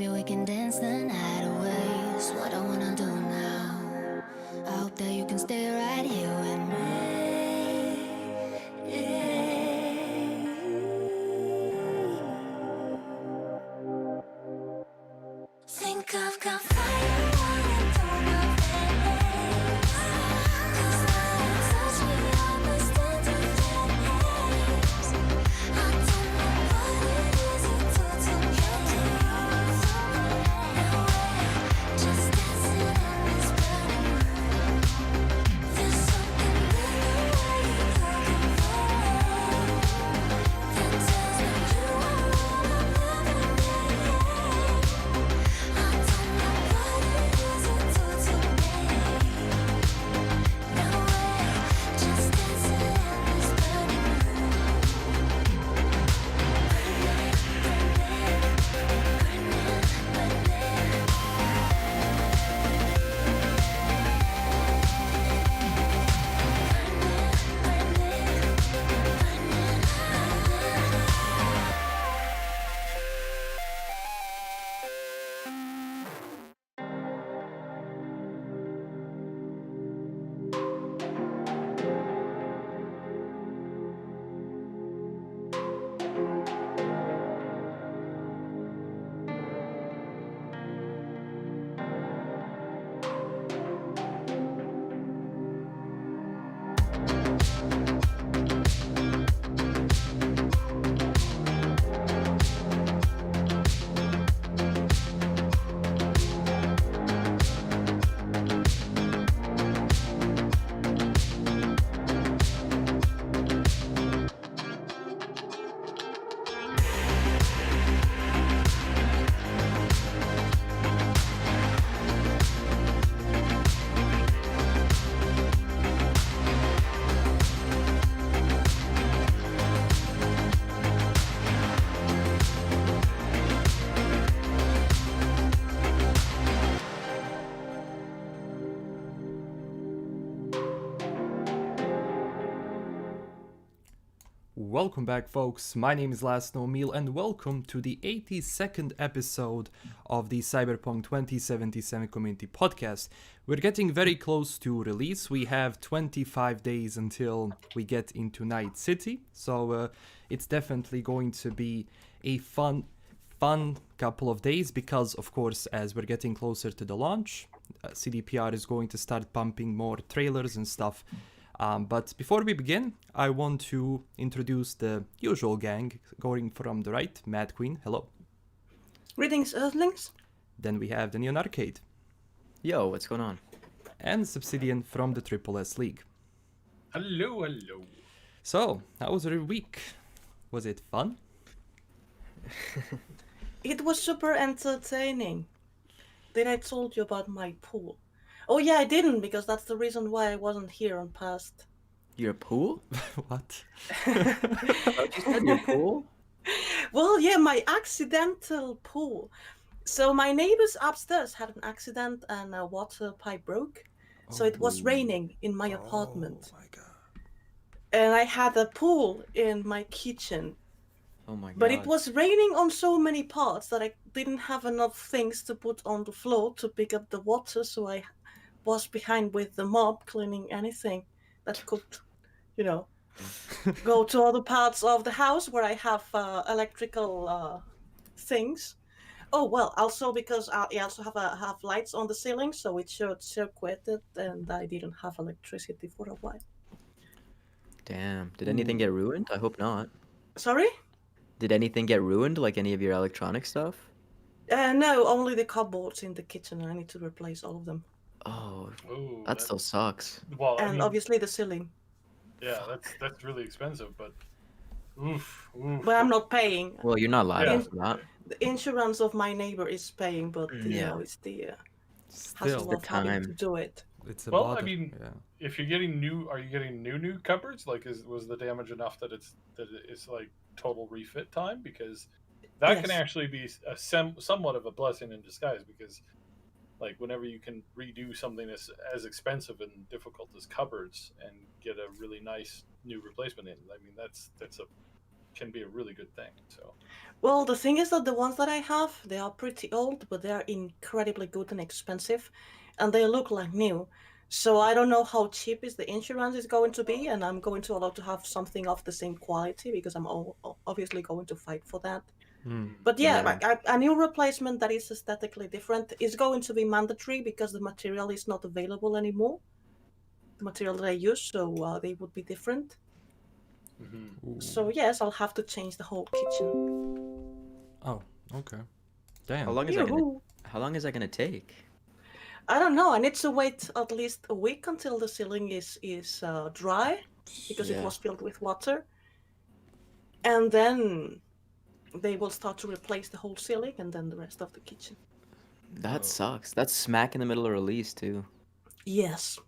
Maybe we can dance the night away. It's what I wanna do now. I hope that you can stay right here with me. Think I've got fire running through my veins. 'Cause when you touch me, I burst into flames. I don't know what it is you do to me. Now we're just dancing in this burning room. There's something in the way you look and move that tells me you are all I'm ever need. I don't know what it is you do to me. Now we're just dancing in this burning room. Welcome back, folks. My name is LastKnownMeal, and welcome to the 82nd episode of the Cyberpunk 2077 Community Podcast. We're getting very close to release. We have 25 days until we get into Night City, so it's definitely going to be a fun couple of days because, of course, as we're getting closer to the launch, CDPR is going to start pumping more trailers and stuff. But before we begin, I want to introduce the usual gang, going from the right, Mad Queen, hello. Greetings, Earthlings. Then we have the Neon Arcade. Yo, what's going on? And Subsidian from the Triple S League. Hello, hello. So, how was your week? Was it fun? It was super entertaining. Then I told you about my pool. Oh yeah, I didn't, because that's the reason why I wasn't here on past. Your pool? What? You said your pool? Well, yeah, my accidental pool. So my neighbors upstairs had an accident and a water pipe broke. So it was raining in my apartment. Oh my god. And I had a pool in my kitchen. Oh my god. But it was raining on so many parts that I didn't have enough things to put on the floor to pick up the water, so I was behind with the mop cleaning anything that could, go to other parts of the house where I have electrical things. Oh, well, also because I also have lights on the ceiling, so it circuited, and I didn't have electricity for a while. Damn. Did anything get ruined? I hope not. Sorry? Did anything get ruined, like any of your electronic stuff? No, only the cupboards in the kitchen. I need to replace all of them. Oh, Ooh, that still sucks. well. I And mean, obviously the ceiling. yeah, that's really expensive, but oof. But I'm not paying. Well, you're not liable for that. The insurance of my neighbor is paying, but Yeah. it's the Still, hassle of having to time. do it. it's a Well, bother. I mean, yeah. if you're getting are you getting new cupboards? Like, was the damage enough that it's like total refit time? Because that can Yes. actually be somewhat of a blessing in disguise. Because, like, whenever you can redo something as expensive and difficult as cupboards and get a really nice new replacement in, I mean, that's a can be a really good thing. So Well, the thing is that the ones that I have, they are pretty old, but they are incredibly good and expensive, and they look like new. So I don't know how cheap is the insurance is going to be, and I'm going to allow to have something of the same quality because I'm obviously going to fight for that. Hmm. But yeah, Yeah. like a new replacement that is aesthetically different is going to be mandatory because the material is not available anymore. The material that I use, so they would be different. mhm. So yes, I'll have to change the whole kitchen. Oh, okay. How Damn. long is that gonna Yoo-hoo. how long is that gonna take? I don't know. I need to wait at least a week until the ceiling is dry because it Yeah. was filled with water, and then they will start to replace the whole ceiling and then the rest of the kitchen. That Oh. sucks. That's smack in the middle of release too. Yes.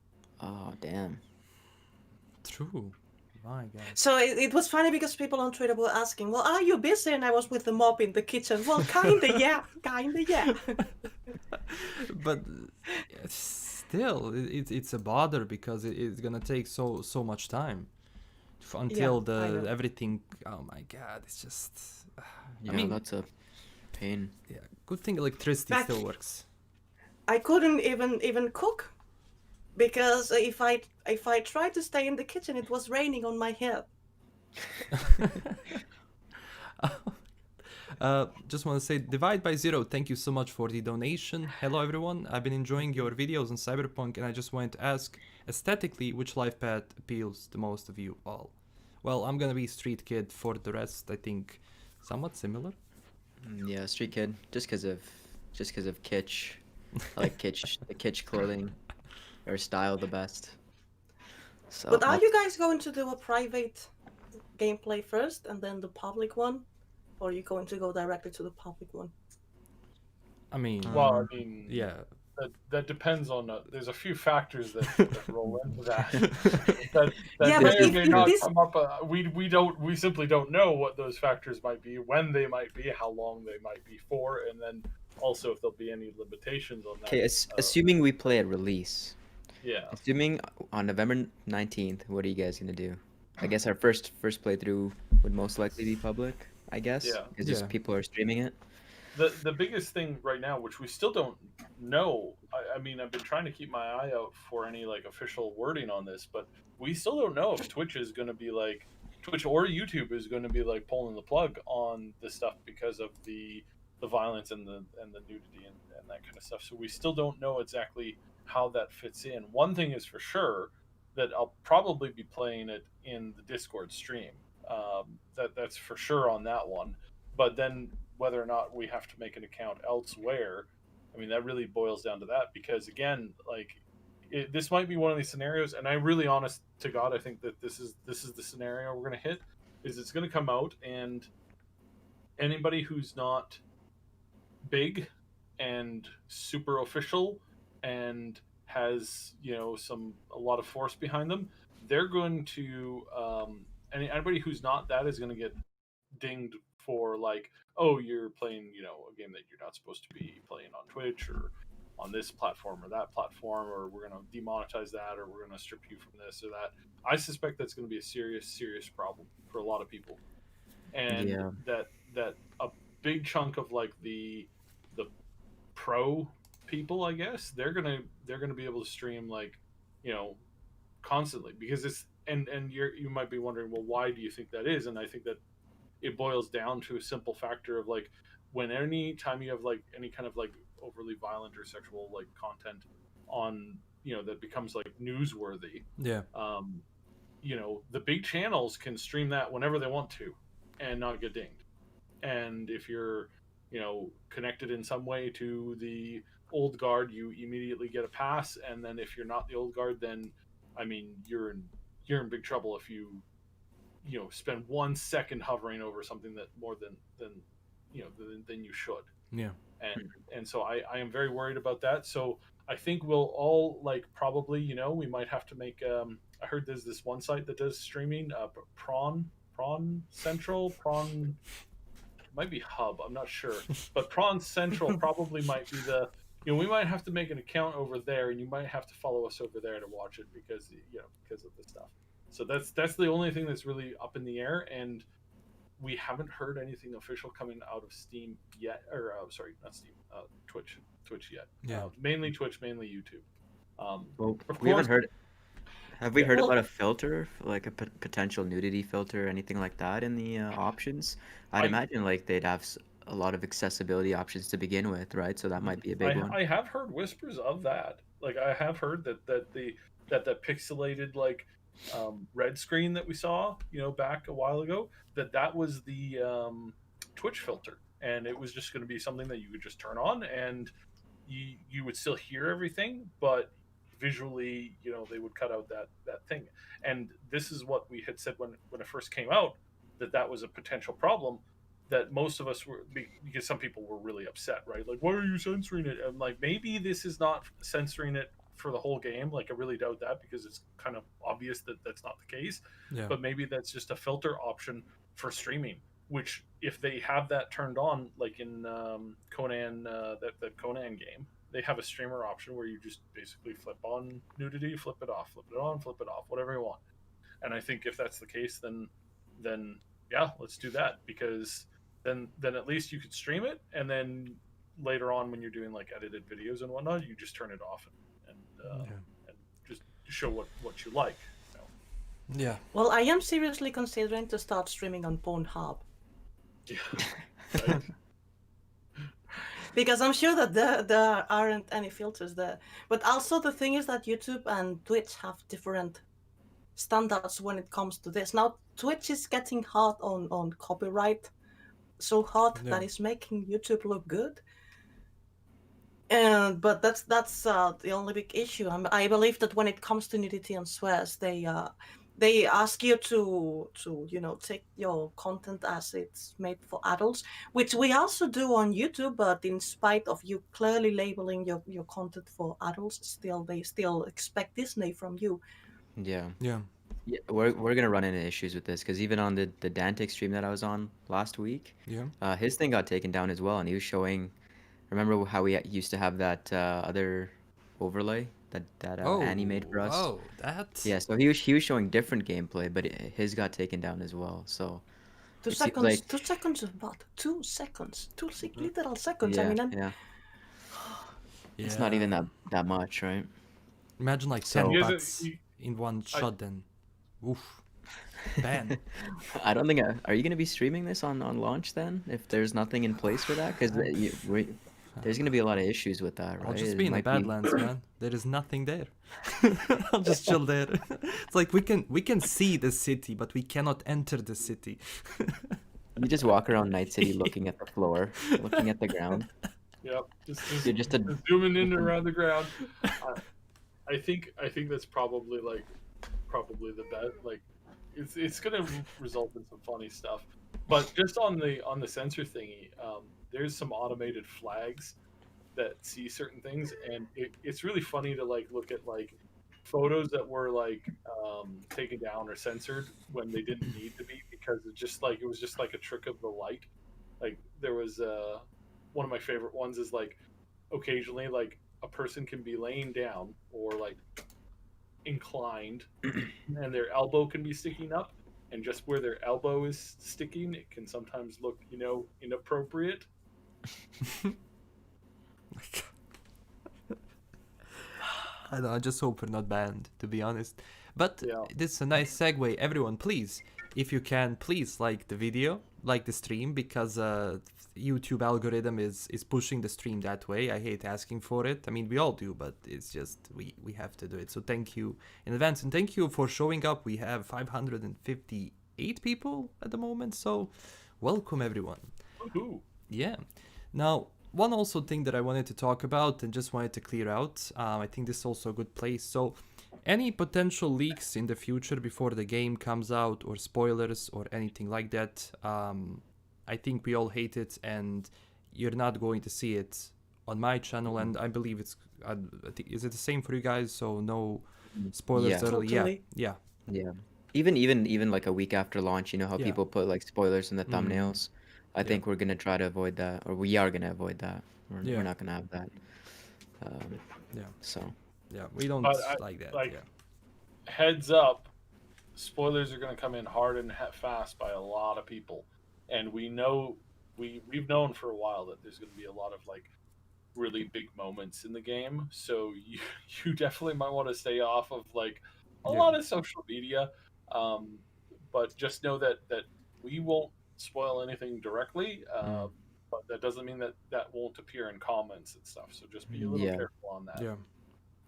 Oh damn. True. My God. So it was funny because people on Twitter were asking, "Well, are you busy?" And I was with the mop in the kitchen. Well, kinda, yeah, kinda, yeah. But still, it's a bother because it's gonna take so much time until Yeah, I the know. everything. Oh my God, it's just. Yeah, I mean, that's a pain. yeah, good thing electricity Back- still works. I couldn't even cook because if I tried to stay in the kitchen, it was raining on my head. Just want to say, Divide by Zero, thank you so much for the donation. Hello everyone, I've been enjoying your videos on Cyberpunk and I just wanted to ask, aesthetically, which life path appeals the most of you all? Well, I'm gonna be Street Kid. For the rest, I think somewhat similar. Yeah, street kid. Just cause of kitsch. I like the kitsch clothing or style the best. So But are that's- you guys going to do a private gameplay first and then the public one? Or are you going to go directly to the public one? I mean, Well, I mean, yeah. that depends on. There's a few factors that roll into that. that Yeah, may but or if may not this- come up. We simply don't know what those factors might be, when they might be, how long they might be for, and then also if there'll be any limitations on that. Okay, assuming we play at release. Yeah. Assuming on November 19th, what are you guys gonna do? I guess our first playthrough would most likely be public, I guess. Yeah. Because Yeah. just people are streaming it. The biggest thing right now, which we still don't know, I mean, I've been trying to keep my eye out for any like official wording on this, but we still don't know if Twitch is going to be like Twitch or YouTube is going to be like pulling the plug on this stuff because of the violence and the nudity and that kind of stuff. So we still don't know exactly how that fits in. One thing is for sure that I'll probably be playing it in the Discord stream. That's for sure on that one. But then whether or not we have to make an account elsewhere, I mean, that really boils down to that because again, like this might be one of these scenarios, and I really, honest to God, I think that this is the scenario we're going to hit. Is it's going to come out, and anybody who's not big and super official and has a lot of force behind them, they're going to anybody who's not that is going to get dinged for like, oh, you're playing a game that you're not supposed to be playing on Twitch or on this platform or that platform, or we're going to demonetize that, or we're going to strip you from this or that. I suspect that's going to be a serious problem for a lot of people, and Yeah. that a big chunk of like the pro people, I guess, they're gonna be able to stream like constantly because it's and you might be wondering, well, why do you think that is? And I think that it boils down to a simple factor of like, when any time you have like any kind of like overly violent or sexual like content on that becomes like newsworthy, Yeah. the big channels can stream that whenever they want to and not get dinged. And if you're connected in some way to the old guard, you immediately get a pass. And then if you're not the old guard, then I mean, you're in big trouble if you spend 1 second hovering over something that more than than you should. Yeah. And so I am very worried about that. So I think we'll all like probably we might have to make I heard there's this one site that does streaming, prawn central, prawn might be hub, I'm not sure, but prawn central probably might be the we might have to make an account over there, and you might have to follow us over there to watch it because because of the stuff. So that's the only thing that's really up in the air. And we haven't heard anything official coming out of Steam yet, or sorry, not Steam, Twitch yet. Yeah. Mainly Twitch, mainly YouTube. Well, Of we haven't course, heard. Have we Yeah. heard Well, about a filter, like a potential nudity filter or anything like that in the options? I'd I imagine like they'd have a lot of accessibility options to begin with, right? So that might be a big one. I have heard whispers of that. Like I have heard that pixelated like red screen that we saw, back a while ago, that was the Twitch filter, and it was just going to be something that you could just turn on, and you would still hear everything, but visually, they would cut out that thing. And this is what we had said when it first came out, that was a potential problem, that most of us were, because some people were really upset, right? Like, why are you censoring it? And like, maybe this is not censoring it for the whole game. Like, I really doubt that, because it's kind of obvious that that's not the case. Yeah. But maybe that's just a filter option for streaming, which if they have that turned on, like in Conan, that Conan game, they have a streamer option where you just basically flip on nudity, flip it off, flip it on, flip it off, whatever you want. And I think if that's the case, then yeah, let's do that, because then at least you could stream it, and then later on when you're doing like edited videos and whatnot, you just turn it off and just show what you like. Yeah. well, I am seriously considering to start streaming on Pornhub, Yeah. Right? because I'm sure that there aren't any filters there. But also the thing is that YouTube and Twitch have different standards when it comes to this. Now Twitch is getting hard on copyright, so hard Yeah. that is making YouTube look good. And but that's the only big issue. I believe that when it comes to nudity and swears, they ask you to take your content as it's made for adults, which we also do on YouTube. But in spite of you clearly labeling your content for adults, they still expect Disney from you. Yeah. Yeah. Yeah, we're gonna run into issues with this, because even on the Dantix stream that I was on last week, Yeah. his thing got taken down as well, and he was showing. Remember how we used to have that other overlay that Annie made for us? Oh, that. Yeah, so he was showing different gameplay, but his got taken down as well. So 2 it seems seconds. like 2 seconds of what? 2 seconds. 2 literal seconds. I yeah, mean, yeah, Yeah. it's not even that much, right? Imagine like So- 10 You guys- butts you- in one shot, then. Oof. Ban. I don't think. Are you gonna be streaming this on launch then? If there's nothing in place for that, because there's gonna be a lot of issues with that, right? I'll just It be in the might Badlands, man. There is nothing there. I'll just chill there. It's like we can see the city, but we cannot enter the city. You just walk around Night City looking at the floor, looking at the ground. Yep. You're just a Just zooming in around the ground. I think that's probably the best. Like, it's gonna result in some funny stuff. But just on the censor thingy, there's some automated flags that see certain things, and it's really funny to like look at like photos that were like taken down or censored when they didn't need to be, because it was just like a trick of the light. Like there was one of my favorite ones is like occasionally like a person can be laying down or like inclined and their elbow can be sticking up, and just where their elbow is sticking, it can sometimes look inappropriate. I know, I just hope we're not banned, to be honest. But Yeah. this is a nice segue. Everyone, please, if you can, please like the video, like the stream, because YouTube algorithm is pushing the stream that way. I hate asking for it. I mean, we all do, but it's just we have to do it. So thank you in advance, and thank you for showing up. We have 558 people at the moment, so welcome everyone. Woohoo. Yeah. Now, one also thing that I wanted to talk about and just wanted to clear out, I think this is also a good place. So, any potential leaks in the future before the game comes out, or spoilers or anything like that, I think we all hate it, and you're not going to see it on my channel. And I believe it's, is it the same for you guys? So no spoilers Yeah. early. Totally. Yeah. Yeah. Even like a week after launch, you know how Yeah. people put like spoilers in the thumbnails. I Yeah. think we're gonna try to avoid that, or we are gonna avoid that. Yeah. We're not gonna have that. Yeah. So Yeah. We don't But like that. like- Yeah. Heads up, spoilers are going to come in hard and fast by a lot of people. and we've known for a while that there's going to be a lot of like really big moments in the game. So you you definitely might want to stay off of like a Yeah. lot of social media. But just know that we won't spoil anything directly. But that doesn't mean that won't appear in comments and stuff. So just be a little Yeah. careful on that. Yeah.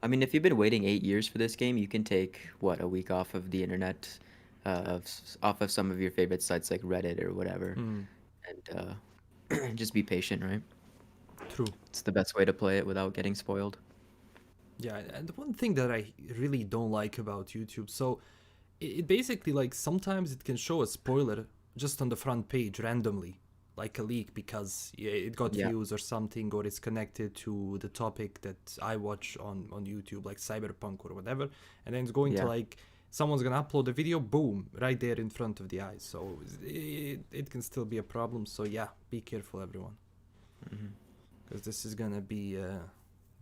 I mean, if you've been waiting 8 years for this game, you can take a week off of the internet, off of some of your favorite sites like Reddit or whatever, and just be patient, right? True. It's the best way to play it without getting spoiled. Yeah, and one thing that I really don't like about YouTube, so it basically like sometimes it can show a spoiler just on the front page randomly, like a leak because it got Yeah. views or something, or it's connected to the topic that I watch on YouTube, like Cyberpunk or whatever, and then it's going to Yeah. like someone's gonna upload a video, boom, right there in front of the eyes. So it can still be a problem. So yeah, be careful, everyone, because this is gonna be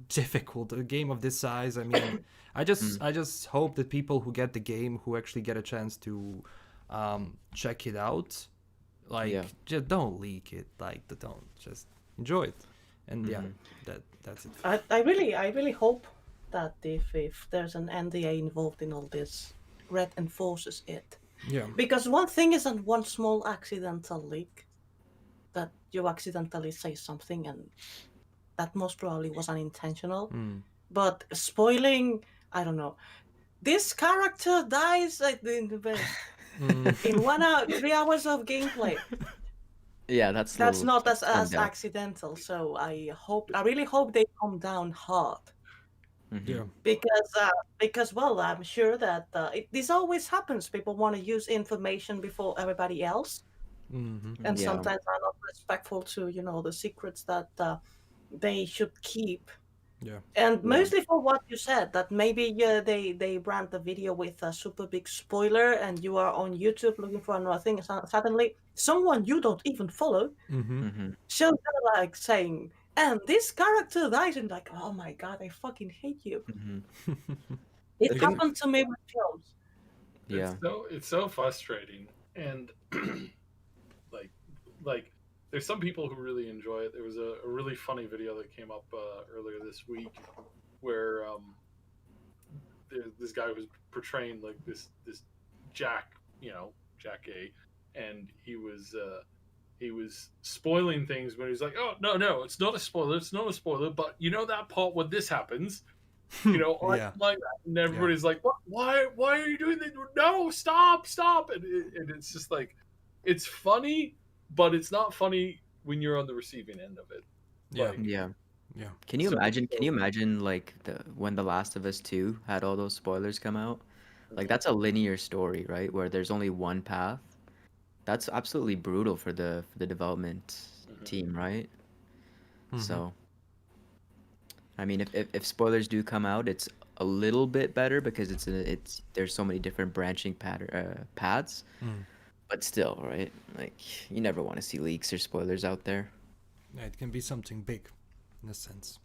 difficult. A game of this size, I mean, I just hope that people who get the game, who actually get a chance to check it out, like Yeah. just don't leak it, like don't, just enjoy it. And yeah, that's it. I really hope that if there's an NDA involved in all this, Red enforces it. Yeah. Because one thing isn't one small accidental leak that you accidentally say something and that most probably was unintentional. But spoiling, I don't know. This character dies in 1 hour, 3 hours of gameplay. Yeah, that's Not as calm down. accidental. So I really hope they come down hard. Yeah. Because well, I'm sure that this always happens. People want to use information before everybody else, and Yeah. sometimes are not respectful to the secrets that they should keep. Yeah. And mostly for what you said, that maybe they brand the video with a super big spoiler, and you are on YouTube looking for another thing, and suddenly someone you don't even follow shows up like saying, "And this character dies," and like, "Oh my god, I fucking hate you." It Again- happened to me with films. Yeah. It's so frustrating, and like there's some people who really enjoy it. There was a really funny video that came up earlier this week where this guy was portraying like this Jack, Jack A, and he was spoiling things when he's like, "Oh no, it's not a spoiler, but you know that part when this happens." Like, Yeah. like that. And everybody's like, "What? Why are you doing that? No, stop!" And it's just like, it's funny, but it's not funny when you're on the receiving end of it. Yeah. Like, Yeah. Yeah. Can you So- imagine? Can you imagine like when The Last of Us 2 had all those spoilers come out? Like that's a linear story, right? Where there's only one path. That's absolutely brutal for the Mhm. development team, right? So, I mean, if spoilers do come out, it's a little bit better because there's so many different branching paths. But still, right? Like you never want to see leaks or spoilers out there. Yeah, it can be something big, in a sense.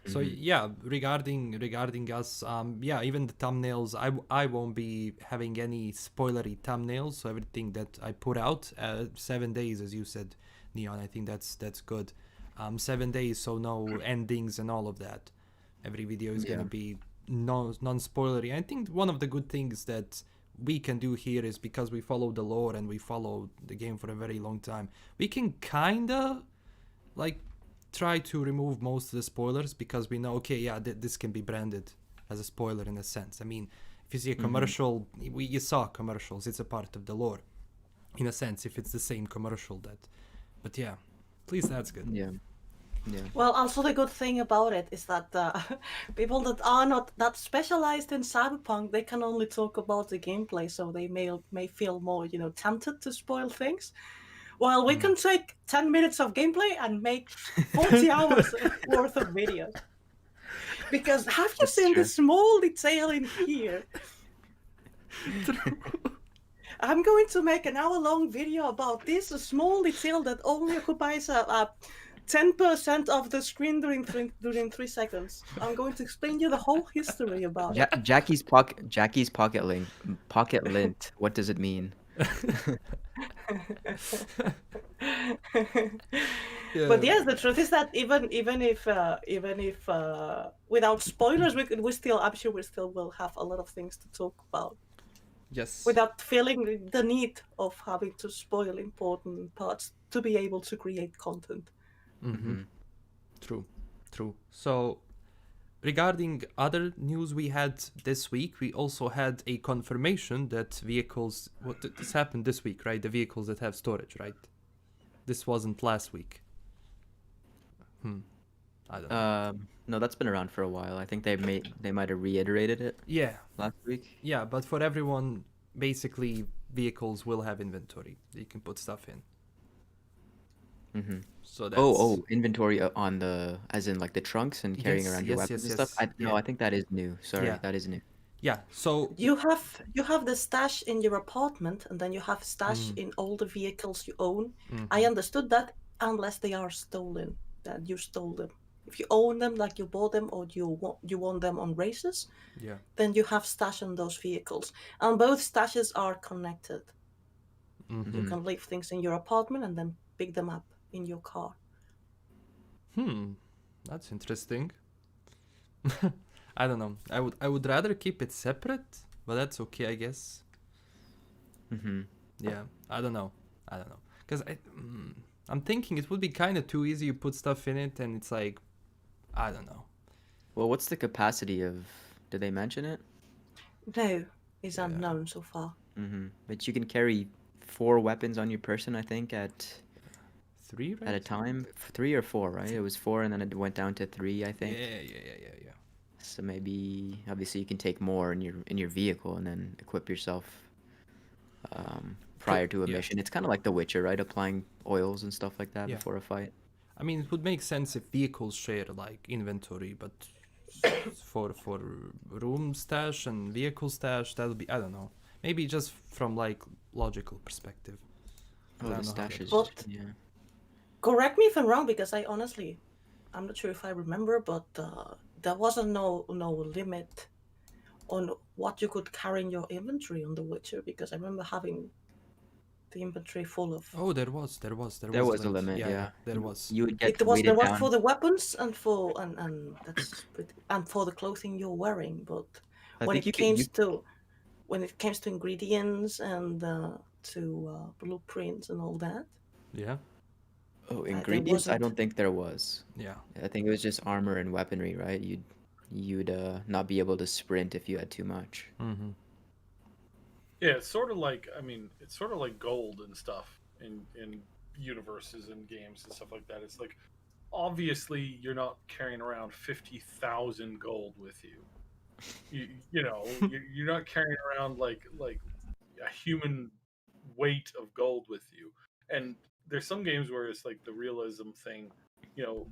So yeah, regarding us, yeah, even the thumbnails, I won't be having any spoilery thumbnails. So everything that I put out, 7 days, as you said, Neon. I think that's good. 7 days, so no endings and all of that. Every video is gonna be non-spoilery. I think one of the good things that we can do here is because we follow the lore and we follow the game for a very long time, we can kinda like try to remove most of the spoilers because we know, okay, yeah, this can be branded as a spoiler in a sense. I mean, if you see a commercial, you saw commercials, it's a part of the lore in a sense, if it's the same commercial but yeah, at least that's good. Yeah. Well, also the good thing about it is that people that are not that specialized in Cyberpunk, they can only talk about the gameplay, so they may feel more, tempted to spoil things. While we can take 10 minutes of gameplay and make 40 hours worth of videos. Because have you seen the small detail in here? I'm going to make an hour-long video about this small detail that only occupies 10% of the screen during 3 seconds. I'm going to explain you the whole history about it. Jackie's pocket lint. What does it mean? But Yeah. yes, the truth is that even if without spoilers, we still, I'm sure we still will have a lot of things to talk about Yes. without feeling the need of having to spoil important parts to be able to create content. Mm-hmm. Hmm. True. True. So, regarding other news we had this week, we also had a confirmation that vehicles. This happened this week, right? The vehicles that have storage, right? This wasn't last week. I don't know. No, that's been around for a while. I think they might have reiterated it Yeah, last week. yeah, but for everyone, basically, vehicles will have inventory. You can put stuff in. Hmm. So Oh, that's oh, inventory on the, as in like the trunks and carrying yes, around your yes, weapons yes, and stuff. yes. No, Yeah, I think that is new. Sorry, yeah, that is new. yeah. So You have the stash in your apartment, and then you have stash mm, in all the vehicles you own. I mhm, understood that unless they are stolen, that you stole them. If you own them, like you bought them, or you won them on races, yeah. then you have stash on those vehicles, and both stashes are connected. You Mm-hmm. Hmm. can leave things in your apartment and then pick them up in your car. Hmm, that's interesting. I don't know. I would rather keep it separate, but that's okay, I guess. Hmm. Yeah, I don't know. I don't know. Because I'm thinking it would be kind of too easy. You put stuff in it, and it's like, I don't know. Well, what's the capacity of? Did they mention it? No, is Yeah, unknown so far. Hmm. But you can carry 4 weapons on your person, I think, three, at a right? time. 3 or 4, right? It was 4, and then it went down to 3, I Yeah, think. yeah, yeah, yeah, yeah. So maybe, obviously, you can take more in your vehicle and then equip yourself prior to a Yeah, mission. It's kind of like The Witcher, right? Applying oils and stuff like that yeah. before a fight. I mean, it would make sense if vehicles share like inventory, but for room stash and vehicle stash, that would be, I don't know. Maybe just from like logical perspective. 'Cause Oh, I the don't know how that stashes. works. But Yeah. correct me if I'm wrong, because I'm not sure if I remember, but there wasn't no limit on what you could carry in your inventory on The Witcher, because I remember having the inventory full of. Oh, there There was a was a limit. limit, Yeah, yeah, yeah. there was. You would get It was there weighted was for down. the weapons and that's pretty, and for the clothing you're wearing. But I when think it you could came you to when it comes to ingredients and to blueprints and all that, Yeah, Oh, there ingredients? I wasn't. don't think there was. yeah. I think it was just armor and weaponry, right? You'd not be able to sprint if you had too much. Mm-hmm. Yeah, it's sort of like, I mean, it's sort of like gold and stuff in universes and games and stuff like that. It's like, obviously you're not carrying around 50,000 gold with you. You're not carrying around like a human weight of gold with you. And there's some games where it's like the realism thing, you know,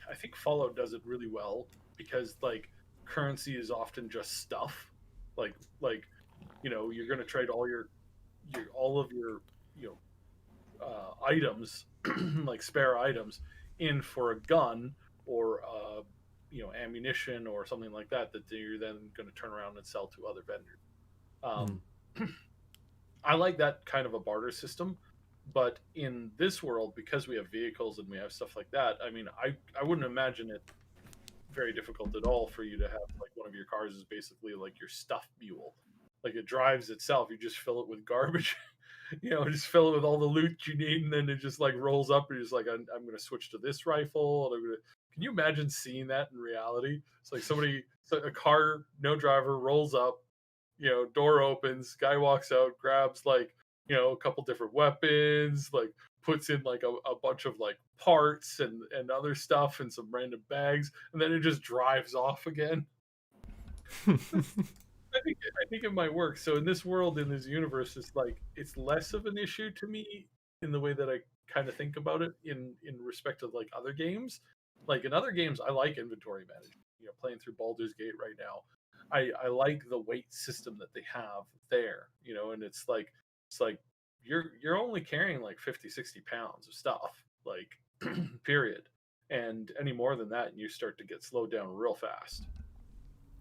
I think Fallout does it really well because like currency is often just stuff. Like you're going to trade all of your you items like spare items in for a gun or ammunition or something like that you're then going to turn around and sell to other vendors. Mm. Um, I like that kind of a barter system, but in this world, because we have vehicles and we have stuff like that, I mean, I wouldn't imagine it very difficult at all for you to have like one of your cars is basically like your stuff mule. Like it drives itself. You just fill it with garbage, just fill it with all the loot you need, and then it just like rolls up. And you're just like, I'm going to switch to this rifle. And Can you imagine seeing that in reality? It's like a car, no driver, rolls up, door opens, guy walks out, grabs like, a couple different weapons, like puts in like a bunch of like parts and other stuff and some random bags, and then it just drives off again. I think it might work. So in this world, in this universe, it's less of an issue to me in the way that I kind of think about it in respect of like other games. Like in other games, I like inventory management. Playing through Baldur's Gate right now, I like the weight system that they have there. And it's like you're only carrying like 50, 60 pounds of stuff, like period. And any more than that, and you start to get slowed down real fast.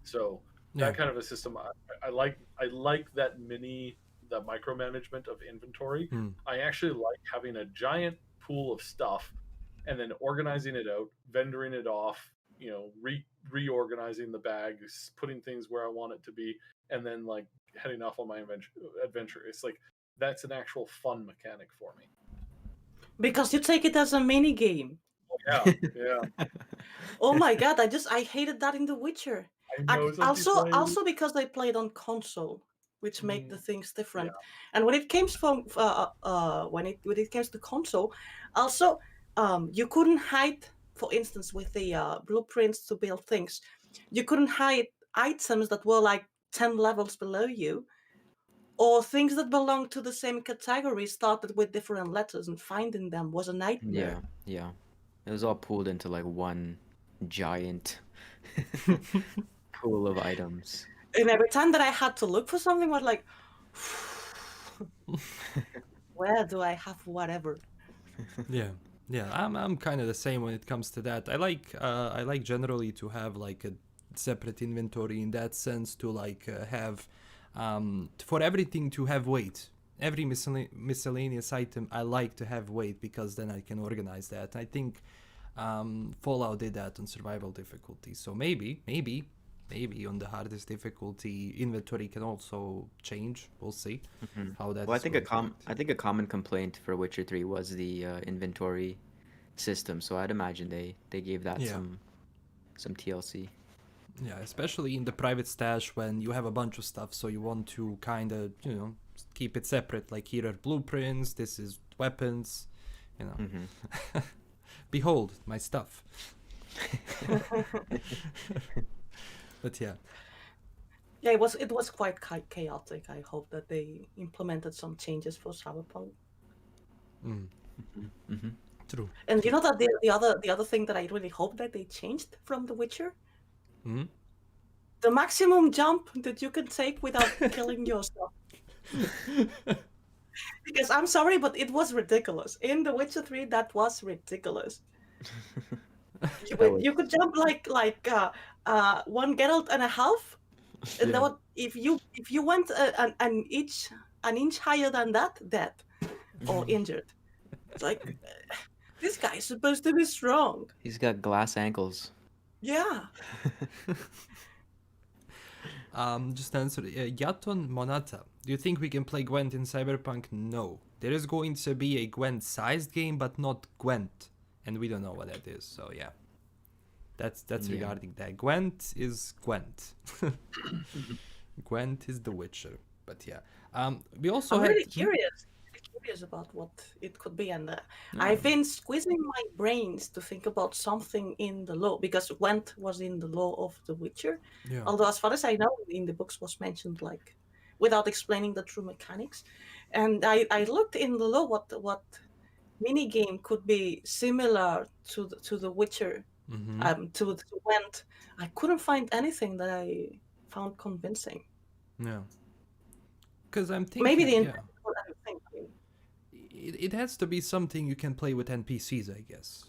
So Yeah. that kind of a system, I like that mini the micromanagement of inventory. Hmm. I actually like having a giant pool of stuff and then organizing it out, vendoring it off, reorganizing the bags, putting things where I want it to be, and then like heading off on my adventure. It's like that's an actual fun mechanic for me. Because you take it as a mini game. Yeah, yeah. Oh my god, I hated that in The Witcher. I know some people hate it. Also because I played on console, which make the things different. And when it comes when it comes to console, also you couldn't hide, for instance, with the blueprints to build things, you couldn't hide items that were like 10 levels below you, or things that belonged to the same category started with different letters, and finding them was a nightmare. Yeah. It was all pooled into like one giant pool of items. And every time that I had to look for something, I was like, where do I have whatever? Yeah, I'm kind of the same when it comes to that. I like generally to have like a separate inventory in that sense, to like have for everything to have weight. Every miscellaneous item I like to have weight, because then I can organize that. I think Fallout did that on survival difficulty, so maybe on the hardest difficulty inventory can also change. We'll see how that. Well, I think a common complaint for Witcher 3 was the inventory system, so I'd imagine they gave that some TLC. Yeah, especially in the private stash when you have a bunch of stuff, so you want to kind of, keep it separate. Like, here are blueprints, this is weapons, Behold, my stuff. But yeah. Yeah, it was quite chaotic. I hope that they implemented some changes for Cyberpunk. True. And you know that the other thing that I really hope that they changed from The Witcher? The maximum jump that you can take without killing yourself. Because I'm sorry, but it was ridiculous. In The Witcher 3, that was ridiculous. You could jump like one Geralt and a half, and Yeah. if you went an inch higher than that, dead or injured. It's like, this guy's supposed to be strong. He's got glass ankles. Yeah. Just answer. Yaton Monata. Do you think we can play Gwent in Cyberpunk? No. There is going to be a Gwent-sized game, but not Gwent, and we don't know what that is. So yeah, that's regarding that. Gwent is Gwent. Gwent is The Witcher. But yeah, we also I'm had. really curious about what it could be, and I've been squeezing my brains to think about something in the lore, because Gwent was in the lore of The Witcher. Yeah. Although, as far as I know, in the books was mentioned like without explaining the true mechanics. And I looked in the lore what mini game could be similar to the Witcher, to Gwent. I couldn't find anything that I found convincing. Yeah. Because I'm thinking. Maybe the yeah. intent for everything. It has to be something you can play with NPCs, I guess.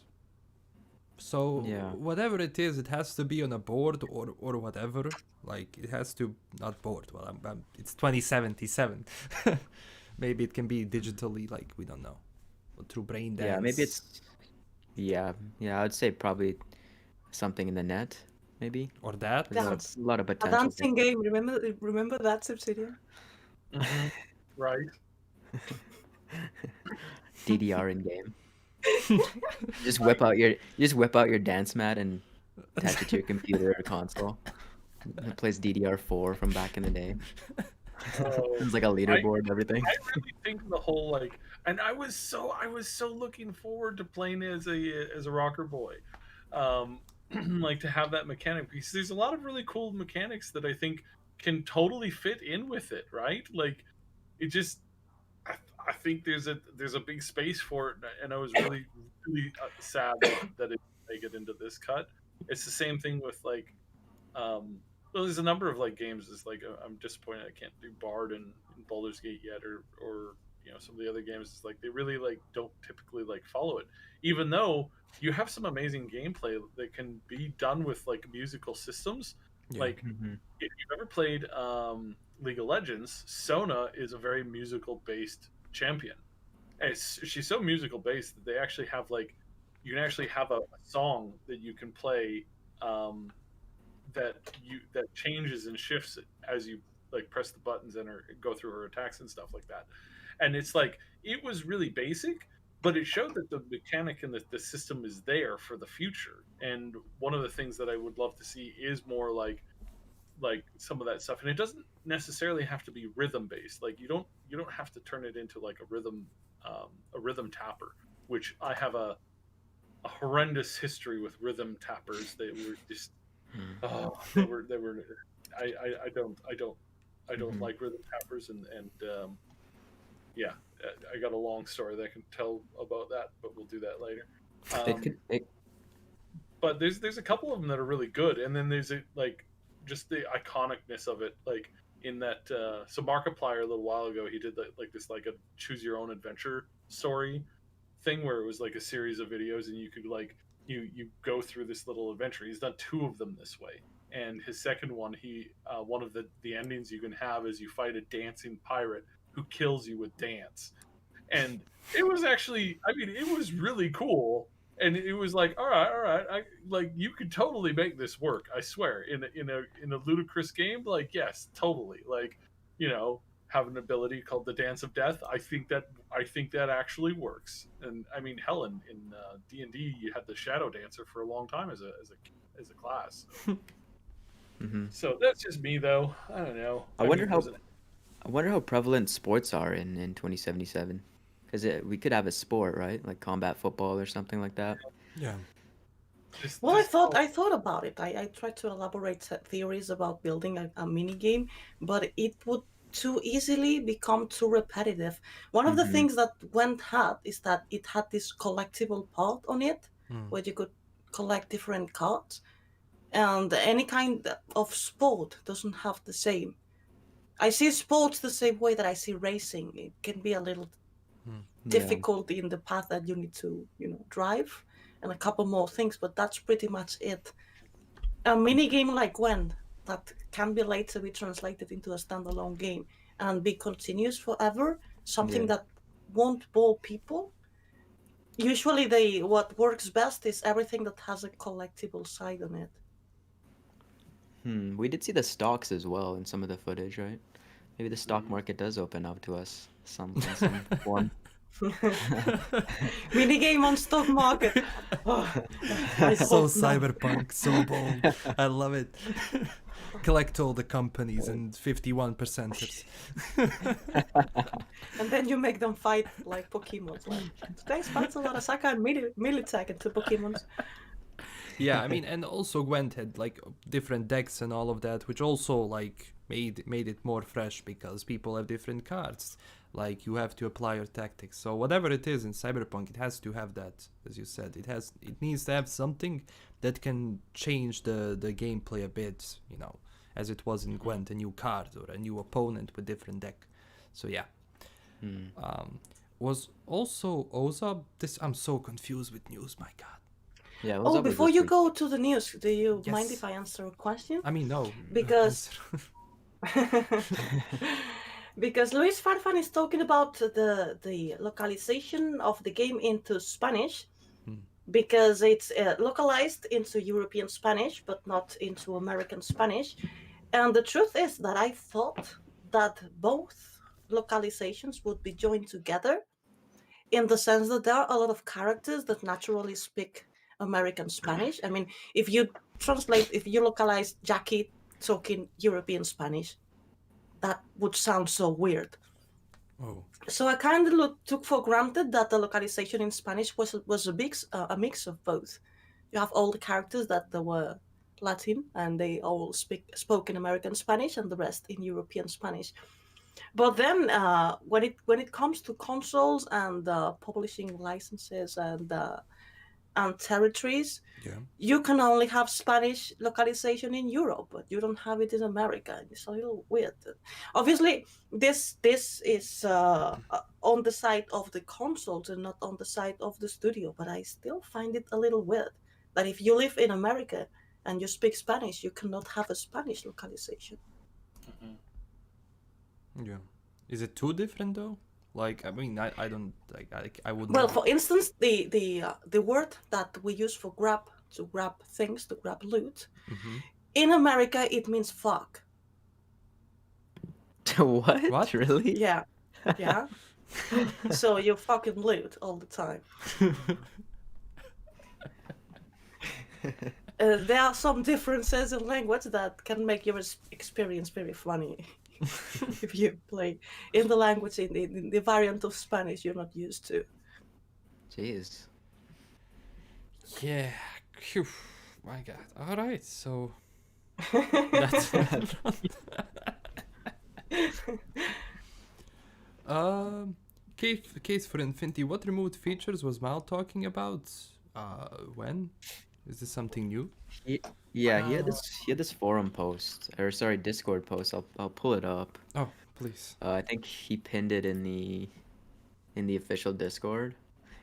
So whatever it is, it has to be on a board or whatever. Like, it has to not board. Well, it's 2077. Maybe it can be digitally, like, we don't know, or through brain dance. Yeah, maybe it's. Yeah, I'd say probably something in the net, maybe. Or that. There's a lot of A potential. dancing game. Remember that, Subsidian? Right. DDR in game. Just whip out your dance mat and attach it to your computer or console. It plays DDR4 from back in the day. It's like a leaderboard and everything. I really think the whole and I was so looking forward to playing as a rocker boy, like to have that mechanic, because there's a lot of really cool mechanics that I think can totally fit in with it, right? Like, it just. I think there's a big space for it, and I was really sad that it didn't make it into this cut. It's the same thing with well, there's a number of games. It's I'm disappointed I can't do Bard in Baldur's Gate yet, or some of the other games. It's they really don't typically follow it, even though you have some amazing gameplay that can be done with musical systems. Yeah. If you've ever played League of Legends, Sona is a very musical based champion. And she's so musical based that they actually have like you can actually have a song that you can play um, that changes and shifts as you like press the buttons and or go through her attacks and stuff like that. And it's like it was really basic, but it showed that the mechanic and the system is there for the future. And one of the things that I would love to see is more like some of that stuff. And it doesn't necessarily have to be rhythm based. Like you don't have to turn it into like a rhythm tapper, which I have a horrendous history with rhythm tappers. They were just oh they were I don't like rhythm tappers and yeah, I got a long story that I can tell about that, but we'll do that later. But there's a couple of them that are really good, and then there's like just the iconicness of it, like in that so Markiplier a little while ago he did like this like a choose your own adventure story thing where it was like a series of videos and you could like you go through this little adventure. He's done 2 of them this way, and his second one he one of the endings you can have is you fight a dancing pirate who kills you with dance. And it was actually, I mean, it was really cool. And it was like, all right, I like you could totally make this work. I swear, in a ludicrous game, like yes, totally. Like, you know, have an ability called the Dance of Death. I think that actually works. And I mean, Helen in D&D, you had the Shadow Dancer for a long time as a class. So that's just me, though. I don't know. I wonder how prevalent sports are in 2077. Because we could have a sport, right? Like combat football or something like that. Yeah. Well, I thought about it. I tried to elaborate theories about building a mini game, but it would too easily become too repetitive. One of the things that Gwent had is that it had this collectible part on it, where you could collect different cards, and any kind of sport doesn't have the same. I see sports the same way that I see racing. It can be a little difficult in the path that you need to, drive, and a couple more things, but that's pretty much it. A mini game like Gwent that can be later be translated into a standalone game and be continuous forever, something that won't bore people. Usually what works best is everything that has a collectible side on it. We did see the stocks as well in some of the footage, right? Maybe the stock market does open up to us in some form. Mini game on stock market. So cyberpunk, so bold. I love it. Collect all the companies and 51 percenters. And then you make them fight like Pokemon. Like, today's Battle Arasaka and Militech into Pokemons. Yeah, I mean, and also Gwent had like different decks and all of that, which also like made it more fresh because people have different cards. Like you have to apply your tactics. So whatever it is in Cyberpunk, it has to have that, as you said. It needs to have something that can change the gameplay a bit, as it was in Gwent, a new card or a new opponent with different deck. So yeah. Was also Oza this? I'm so confused with news. My God. Yeah. Oh, before you go to the news, do you mind Yes. if I answer a question? I mean, no. Because because Luis Farfan is talking about the localization of the game into Spanish, because it's localized into European Spanish, but not into American Spanish. And the truth is that I thought that both localizations would be joined together, in the sense that there are a lot of characters that naturally speak American Spanish. I mean, if you localize Jackie talking European Spanish, that would sound so weird. Oh. So I kind of took for granted that the localization in Spanish was a mix of both. You have all the characters that they were Latin and they all spoke in American Spanish, and the rest in European Spanish. But then when it comes to consoles and publishing licenses and territories, you can only have Spanish localization in Europe, but you don't have it in America. It's a little weird. Obviously, this is on the side of the consoles and not on the side of the studio, but I still find it a little weird that if you live in America and you speak Spanish, you cannot have a Spanish localization. Yeah. Is it too different though? Like, I mean, I don't like I wouldn't. Well, for instance, the word that we use for grab, to grab things, to grab loot, in America it means fuck. What? What? Really? Yeah, yeah. So you fucking loot all the time. There are some differences in language that can make your experience very funny if you play in the language in the variant of Spanish you're not used to. Jeez. Yeah. Phew. My God. All right. So that's. Case for Infinity. What removed features was Mal talking about? When? Is this something new? Yeah, he had this forum post, or sorry, Discord post. I'll pull it up. Oh, please. I think he pinned it in the official Discord.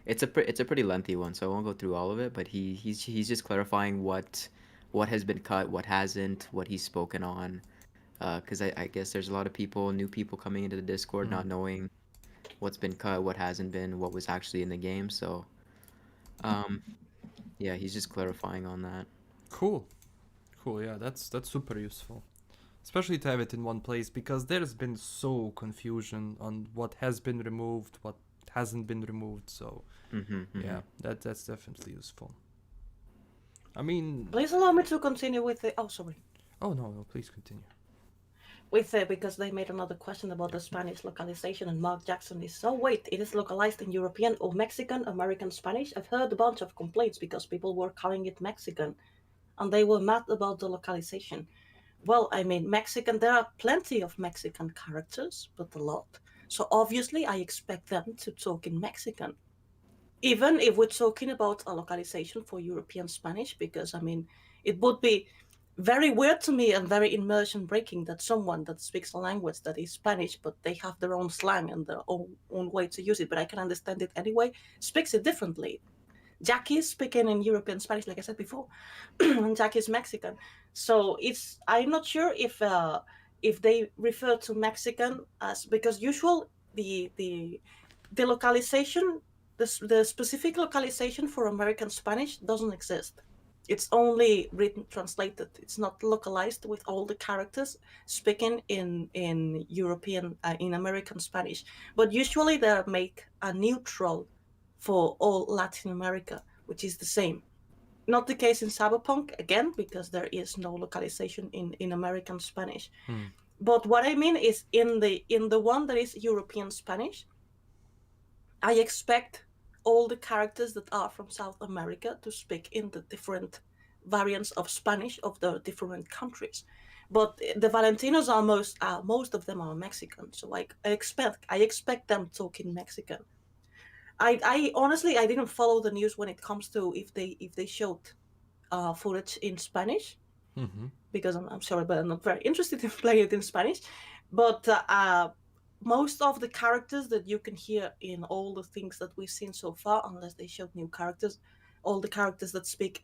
It's a pretty lengthy one, so I won't go through all of it. But he's just clarifying what has been cut, what hasn't, what he's spoken on. Because I guess there's a lot of new people coming into the Discord, not knowing what's been cut, what hasn't been, what was actually in the game. So, yeah, he's just clarifying on that. Cool. Yeah, that's super useful, especially to have it in one place because there's been so confusion on what has been removed, what hasn't been removed. So yeah, that's definitely useful. I mean, Please allow me to continue with the. Oh, sorry. oh no, please continue. With because they made another question about the Spanish localization, and Mark Jackson is so wait, it is localized in European or Mexican, American Spanish? I've heard a bunch of complaints because people were calling it Mexican, and they were mad about the localization. Well, I mean, Mexican, there are plenty of Mexican characters, but a lot. So obviously, I expect them to talk in Mexican. Even if we're talking about a localization for European Spanish, because I mean, it would be very weird to me and very immersion breaking that someone that speaks a language that is Spanish, but they have their own slang and their own way to use it, but I can understand it anyway, speaks it differently. Jackie is speaking in European Spanish, like I said before, and Jackie is Mexican. So I'm not sure if they refer to Mexican as, because usual the localization, the specific localization for American Spanish doesn't exist. It's only written translated. It's not localized with all the characters speaking in European in American Spanish. But usually they make a neutral for all Latin America, which is the same. Not the case in Cyberpunk, again, because there is no localization in American Spanish. But what I mean is in the one that is European Spanish, I expect all the characters that are from South America to speak in the different variants of Spanish of the different countries. But the Valentinos are most of them are Mexican, so I expect them talking Mexican. I honestly I didn't follow the news when it comes to if they showed footage in Spanish, because I'm sorry, but I'm not very interested in playing it in Spanish. But most of the characters that you can hear in all the things that we've seen so far, unless they showed new characters, all the characters that speak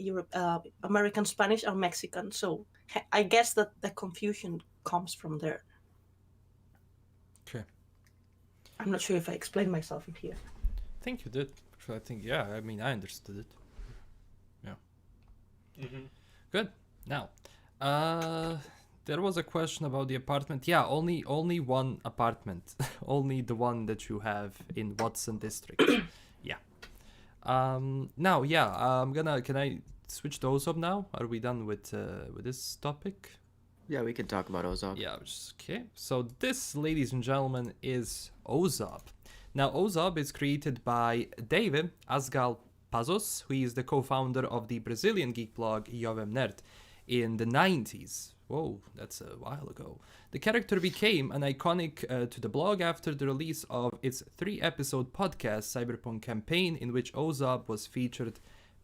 American Spanish are Mexican. So I guess that the confusion comes from there. Okay. I'm not sure if I explained myself in here. I think you did. Actually, I think I mean I understood it. Yeah. Good. Now, there was a question about the apartment. Yeah, only one apartment, only the one that you have in Watson District. Yeah. Now, yeah. Can I switch to Ozop now? Are we done with this topic? Yeah, we can talk about Ozop. Yeah. Okay. So this, ladies and gentlemen, is Ozop. Now, Ozop is created by David Asgal Pazos, who is the co-founder of the Brazilian geek blog Jovem Nerd in the 90s. Whoa, that's a while ago. The character became an iconic to the blog after the release of its 3-episode podcast Cyberpunk campaign, in which Ozop was featured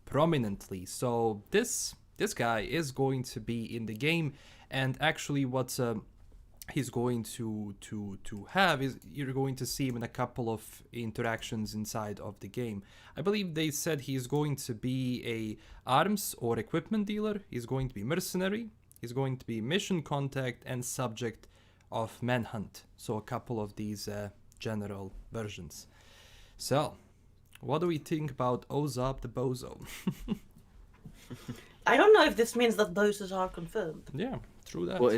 prominently. So this guy is going to be in the game, and actually what he's going to have is you're going to see him in a couple of interactions inside of the game. I believe they said he's going to be a arms or equipment dealer, he's going to be mercenary, he's going to be mission contact and subject of Manhunt. So a couple of these general versions. So, what do we think about Ozab the Bozo? I don't know if this means that bozos are confirmed. Yeah, true that. Well,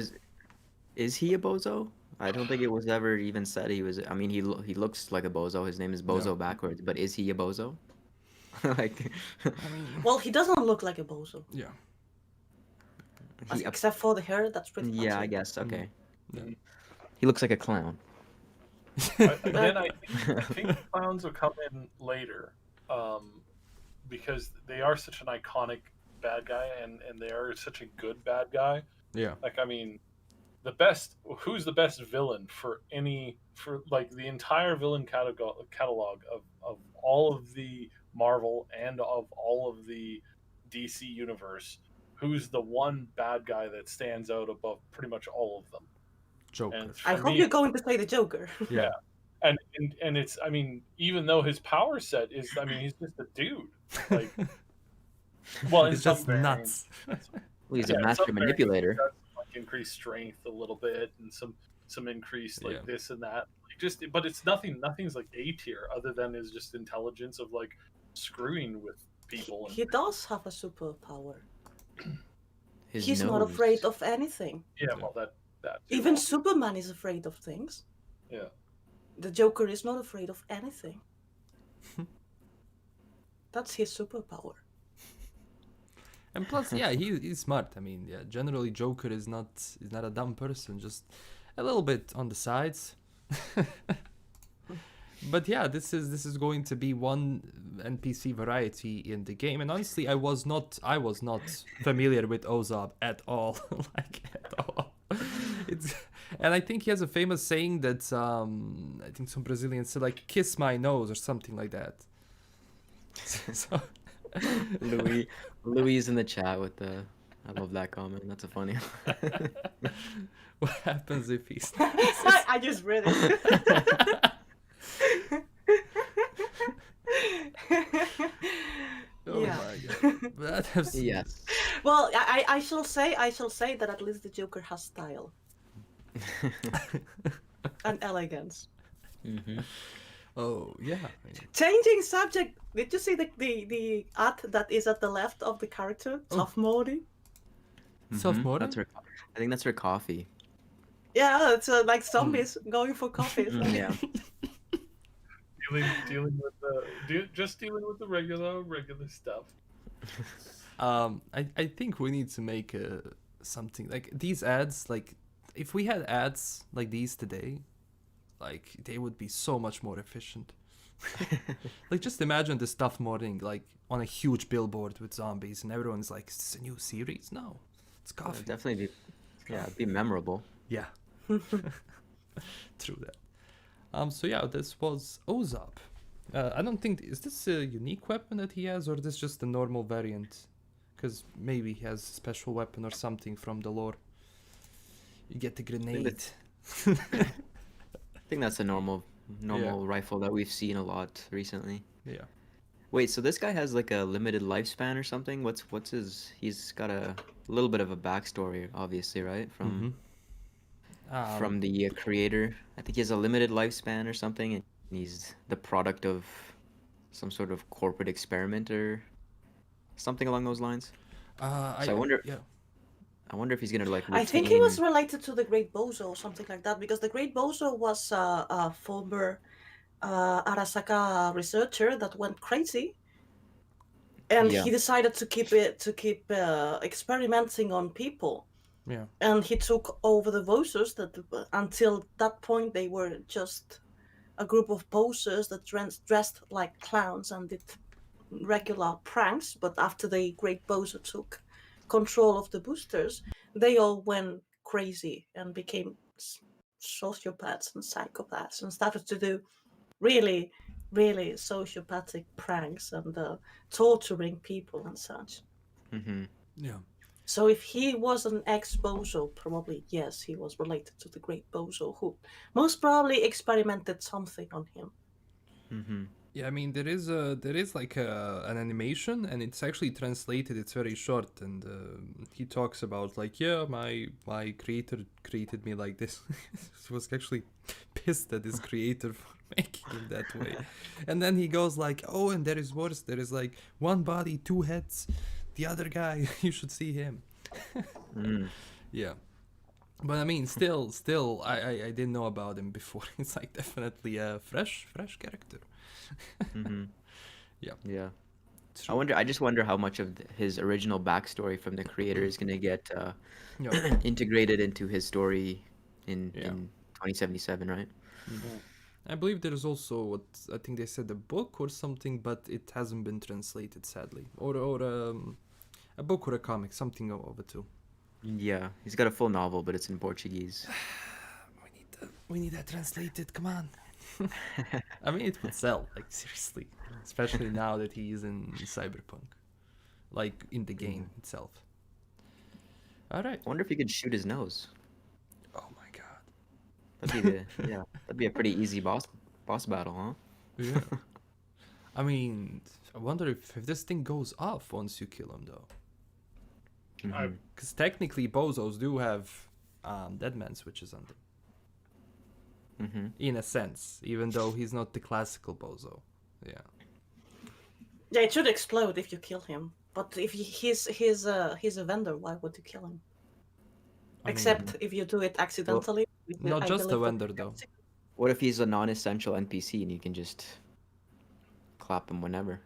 is he a bozo? I don't think it was ever even said he was. I mean, he looks like a bozo. His name is Bozo backwards, but is he a bozo? Like, I mean, Well, he doesn't look like a bozo, yeah. he, except for the hair. That's pretty much yeah, I it. guess. Okay. Yeah. He looks like a clown. Again, I think the clowns will come in later, because they are such an iconic bad guy, and they are such a good bad guy. Yeah. Like, I mean, who's the best villain for like the entire villain catalog of all of the Marvel and of all of the DC universe? Who's the one bad guy that stands out above pretty much all of them? Joker. And I for hope me, you're going to say the Joker. Yeah. and it's, I mean, even though his power set is, I mean, he's just a dude. Like, well, in It's some just variants, nuts. Well, he's yeah, a in master some variants, manipulator. he does, like, increase strength a little bit, and some increase like Yeah. this and that. Like, just, but it's nothing's like A tier other than his just intelligence of like screwing with people. He does have a superpower. His He's not nose. afraid of anything. Yeah, well, that too. Even Superman is afraid of things. Yeah. The Joker is not afraid of anything. That's his superpower. And plus, yeah, he's smart. I mean, yeah, generally Joker is not a dumb person, just a little bit on the sides. But yeah, this is going to be one NPC variety in the game, and honestly, I was not familiar with Ozab at all, like at all. And I think he has a famous saying that I think some Brazilians say like "kiss my nose" or something like that. So, Louis is in the chat with the. I love that comment. That's a funny. what happens if he's? I just read it. Oh Yeah. my god! That has... Yes. Well, I shall say that at least the Joker has style and elegance. Mm-hmm. Oh yeah. Changing subject. Did you see the ad that is at the left of the character? Tough Morty. Self-murder? That's her. I think that's her coffee. Yeah, it's like zombies going for coffee. Yeah. dealing with the regular stuff. I think we need to make something like these ads. Like, if we had ads like these today, like they would be so much more efficient. Like, just imagine the stuff morning like on a huge billboard with zombies, and everyone's like, "Is this a new series?" No, it's coffee. Definitely be. Yeah, it'd be memorable. Yeah. True that. So yeah, this was Ozab. I don't think, is this a unique weapon that he has, or is this just a normal variant? Because maybe he has a special weapon or something from the lore. You get the grenade. I think that's a normal rifle that we've seen a lot recently. Yeah. Wait, so this guy has like a limited lifespan or something? What's his? He's got a little bit of a backstory, obviously, right? From the creator. I think he has a limited lifespan or something, and he's the product of some sort of corporate experiment or something along those lines. I wonder. Yeah. I wonder if he's gonna like. I think he was retain- related to the Great Bozo or something like that, because the Great Bozo was a former Arasaka researcher that went crazy, and Yeah. he decided to keep experimenting on people. Yeah. And he took over the Bozos that until that point they were just a group of posers that dressed like clowns and did regular pranks. But after the Great Bozo took control of the boosters, they all went crazy and became sociopaths and psychopaths and started to do really, really sociopathic pranks and torturing people and such. Mhm. Yeah. So if he was an ex-Bozo, probably yes, he was related to the Great Bozo, who most probably experimented something on him. Mhm. Yeah, I mean there is like an animation, and it's actually translated. It's very short, and he talks about like, yeah, my creator created me like this. He was actually pissed at his creator for making him that way, and then he goes like, oh, and there is worse. There is like one body, two heads. The other guy, you should see him. Mm. Yeah. But I mean, still, I didn't know about him before. It's like definitely a fresh character. Mm-hmm. Yeah. Yeah. True. I just wonder how much of his original backstory from the creator is gonna get Yeah. integrated into his story Yeah. in 2077, right? I believe there's also what I think they said a book or something, but it hasn't been translated sadly, or a book or a comic, something of it too. Yeah, he's got a full novel, but it's in Portuguese. We need that translated. Come on. I mean, it would sell, like seriously, especially now that he is in Cyberpunk, like in the game itself. All right. I wonder if he could shoot his nose. Oh my god. That'd be that'd be a pretty easy boss battle, huh? Yeah. I mean, I wonder if this thing goes off once you kill him though, Mhm. because technically bozos do have dead man switches on them. Mhm. In a sense, even though he's not the classical bozo. Yeah. Yeah, it should explode if you kill him. But if he's a vendor, why would you kill him? I mean, Except if you do it accidentally. not I just a believe that- vendor though. What if he's a non-essential NPC and you can just clap him whenever?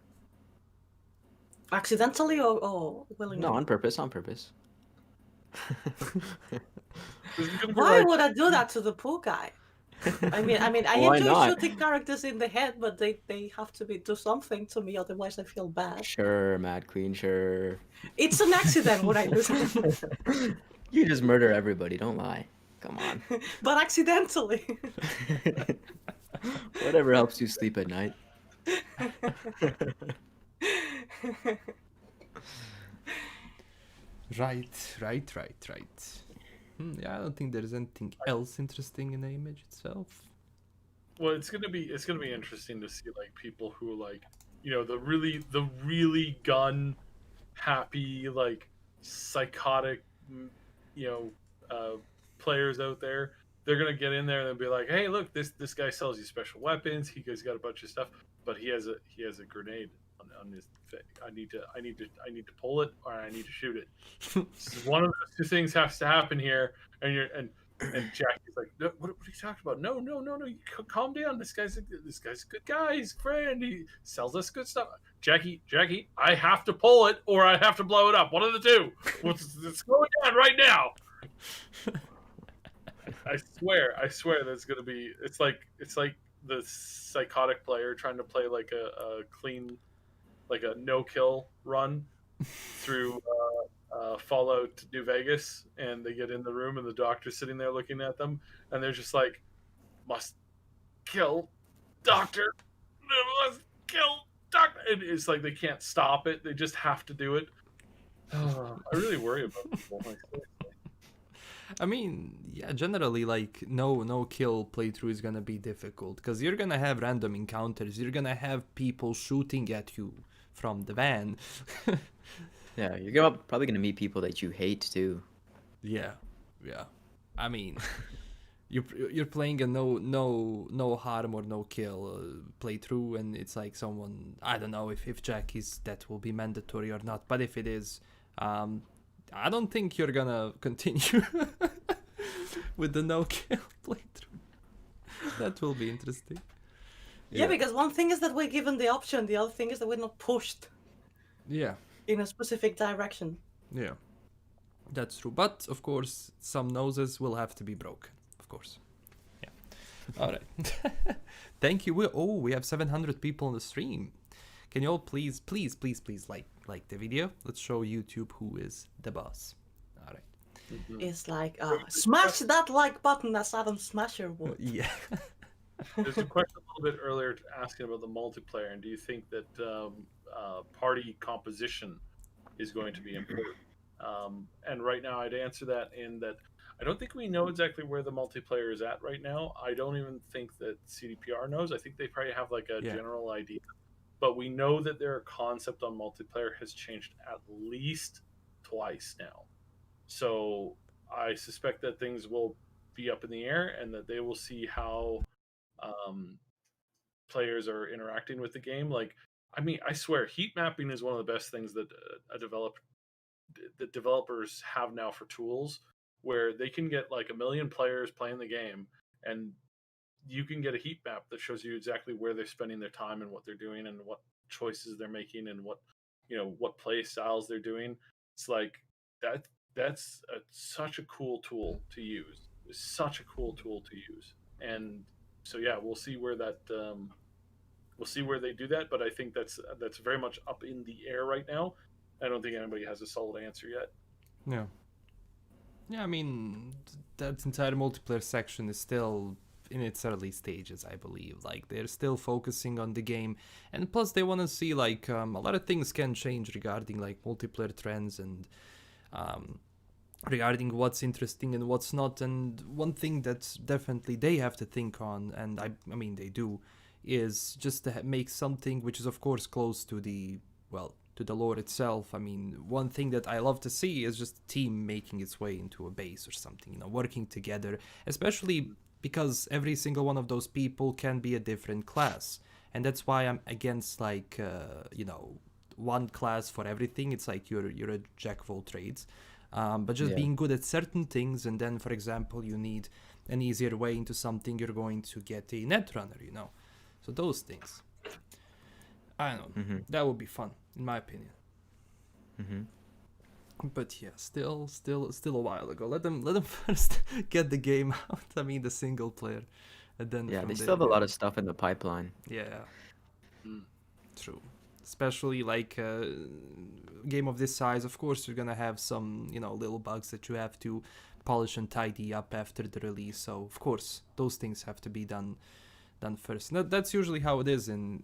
Accidentally or willingly? No, on purpose, on purpose. This is gonna be Why like, would I do that to the poor guy? I mean, I Why enjoy not? shooting characters in the head, but they have to do something to me, otherwise I feel bad. Sure, Mad Queen, sure. It's an accident when I lose, You just murder everybody, don't lie. Come on. but accidentally. Whatever helps you sleep at night. Right. Yeah, I don't think there's anything else interesting in the image itself. well, it's gonna be interesting to see like people who like, you know, the really gun happy, like psychotic, you know, players out there. They're gonna get in there and they'll be like, hey, look, this guy sells you special weapons. He's got a bunch of stuff, but he has a grenade on his thing. I need to pull it, or I need to shoot it. One of those two things has to happen here, and Jackie's like, no, what are you talking about? No, you calm down. This guy's a good guy. He's a friend. He sells us good stuff. Jackie, I have to pull it, or I have to blow it up. One of the two. It's going down right now. I swear that's gonna be. It's like the psychotic player trying to play like a clean, like a no-kill run through Fallout New Vegas, and they get in the room, and the doctor's sitting there looking at them, and they're just like, "Must kill, doctor, must kill, doctor." And it's like they can't stop it; they just have to do it. I really worry about people. Like, I mean, yeah, generally, like, no kill playthrough is gonna be difficult, because you're gonna have random encounters, you're gonna have people shooting at you from the van. Yeah, probably gonna meet people that you hate too. Yeah. I mean, you're playing a no harm or no kill playthrough, and it's like someone, I don't know if Jackie's that will be mandatory or not, but if it is, I don't think you're gonna continue with the no kill playthrough. That will be interesting. Yeah, because one thing is that we're given the option, the other thing is that we're not pushed Yeah. in a specific direction. Yeah, that's true. But of course, some noses will have to be broken. Of course. Yeah. All right. Thank you. We have 700 people on the stream. Can you all please like the video? Let's show YouTube who is the boss. All right. It's like, smash that like button as Adam Smasher would. Yeah. there's a question a little bit earlier asking about the multiplayer, and do you think that party composition is going to be important? And right now, I'd answer that in that I don't think we know exactly where the multiplayer is at right now. I don't even think that CDPR knows. I think they probably have like a Yeah. general idea, but we know that their concept on multiplayer has changed at least twice now. So I suspect that things will be up in the air and that they will see how um, players are interacting with the game. Like, I mean, I swear, heat mapping is one of the best things that that developers have now for tools, where they can get like a million players playing the game, and you can get a heat map that shows you exactly where they're spending their time and what they're doing and what choices they're making and what what play styles they're doing. It's like that. That's such a cool tool to use. It's such a cool tool to use, and so yeah, we'll see where that we'll see where they do that. But I think that's very much up in the air right now. I don't think anybody has a solid answer yet. Yeah. Yeah, I mean, that entire multiplayer section is still in its early stages, I believe. Like, they're still focusing on the game, and plus they want to see, like, a lot of things can change regarding, like, multiplayer trends and regarding what's interesting and what's not. And one thing that definitely they have to think on, and I mean, they do, is just to make something which is, of course, close to the, well, to the lore itself. I mean, one thing that I love to see is just a team making its way into a base or something, working together, especially because every single one of those people can be a different class. And that's why I'm against, like, one class for everything. It's like you're a jack of all trades. But just Yeah. being good at certain things, and then, for example, you need an easier way into something, you're going to get a netrunner, So those things. I don't know. Mm-hmm. That would be fun, in my opinion. Mm-hmm. But yeah, still a while ago. Let them first get the game out. I mean, the single player, and then Yeah, from they there, still have a lot of stuff in the pipeline. Yeah, Mm. true. Especially like a game of this size, of course, you're gonna have some little bugs that you have to polish and tidy up after the release. So of course, those things have to be done first. That's usually how it is in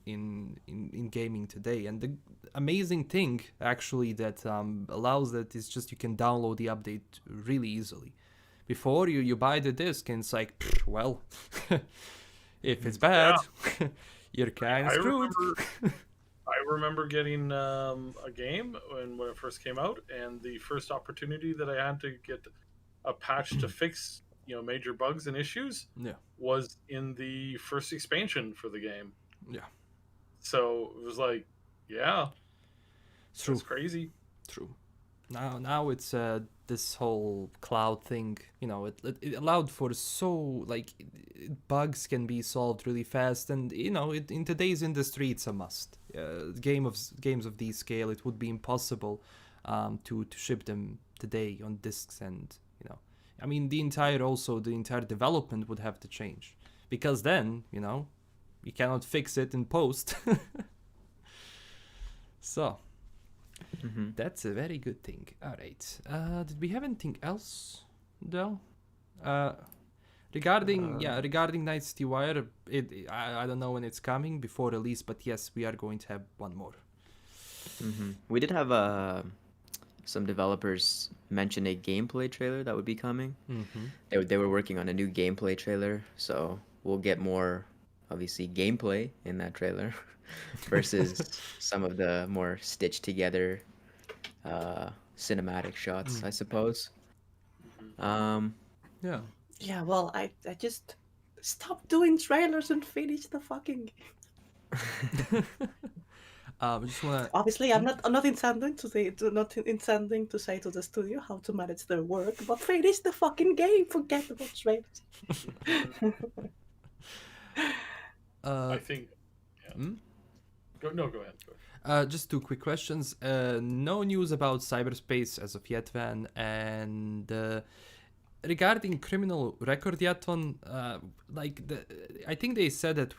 gaming today. And the amazing thing actually that allows that is just you can download the update really easily. Before you buy the disc and it's like, well, if it's bad, you're kind of screwed. I remember getting a game when it first came out, and the first opportunity that I had to get a patch to fix major bugs and issues Yeah, was in the first expansion for the game. yeah, So it was like, yeah, true, that's crazy. true. Now it's this whole cloud thing. It allowed for so like bugs can be solved really fast, and in today's industry it's a must. Games of this scale, it would be impossible to ship them today on discs, and I mean the entire development would have to change, because then you cannot fix it in post. So. Mm-hmm. That's a very good thing. All right. Did we have anything else, though? Regarding Night City Wire, I don't know when it's coming before release, but yes, we are going to have one more. Mm-hmm. We did have some developers mention a gameplay trailer that would be coming. Mm-hmm. They were working on a new gameplay trailer, so we'll get more, obviously, gameplay in that trailer versus some of the more stitched together cinematic shots, I suppose. Yeah. Yeah, well, I just stop doing trailers and finish the fucking game. I just wanna. Obviously, I'm not intending to say to the studio how to manage their work, but finish the fucking game. Forget about trailers. I think. Yeah. Hmm? Go ahead. Just two quick questions. No news about cyberspace as of yet, Van. And regarding criminal record yet, Van, I think they said that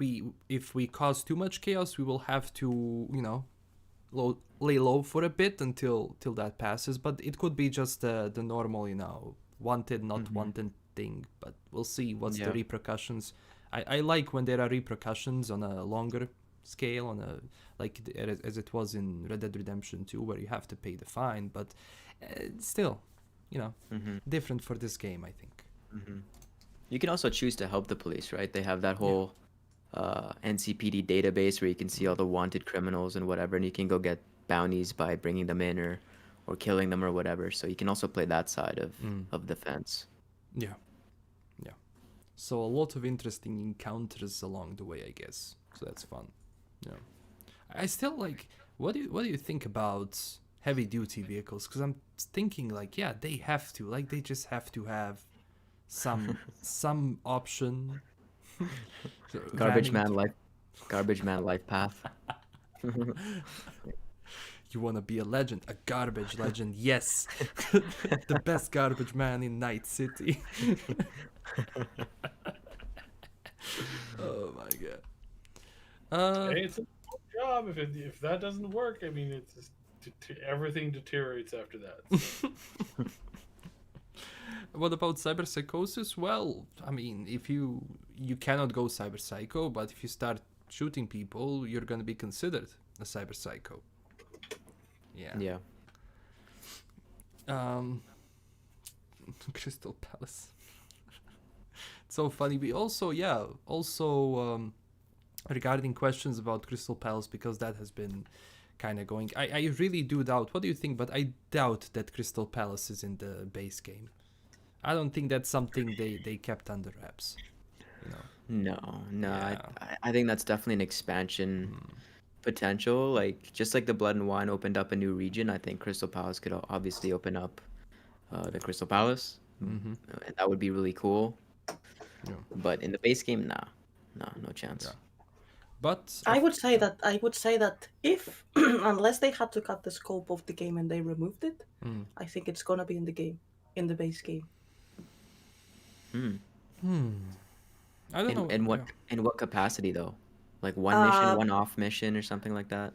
if we cause too much chaos, we will have to, lay low for a bit until that passes. But it could be just the normal, wanted, not wanted thing. But we'll see what's the repercussions. I like when there are repercussions on a longer scale, as it was in Red Dead Redemption 2, where you have to pay the fine, but still, Mm-hmm. different for this game, I think. Mm-hmm. You can also choose to help the police, right? They have that whole NCPD database where you can see all the wanted criminals and whatever, and you can go get bounties by bringing them in or killing them or whatever. So you can also play that side of defense. Yeah. Yeah. So a lot of interesting encounters along the way, I guess. So that's fun. Yeah. I still like, what do you think about heavy duty vehicles? Because I'm thinking like, yeah, they have to, like, they just have to have some option. Garbage Ramming man life path. You want to be a legend, a garbage legend, yes. The best garbage man in Night City. Oh my god. Hey, it's a job. If that doesn't work, I mean, it's just, everything deteriorates after that. So. What about cyber psychosis? Well, I mean, if you cannot go cyber psycho, but if you start shooting people, you're gonna be considered a cyber psycho. Yeah. Yeah. Crystal Palace. It's so funny. We also regarding questions about Crystal Palace, because that has been kind of going. I really do doubt. What do you think? But I doubt that Crystal Palace is in the base game. I don't think that's something they kept under wraps. No. Yeah. I think that's definitely an expansion potential. Like just like the Blood and Wine opened up a new region, I think Crystal Palace could obviously open up the Crystal Palace. Mm-hmm. And that would be really cool. Yeah. But in the base game, no chance. Yeah. But I would say that if unless they had to cut the scope of the game and they removed it, I think it's gonna be in the game, in the base game. I don't know. In what capacity though? Like one mission, one off mission, or something like that.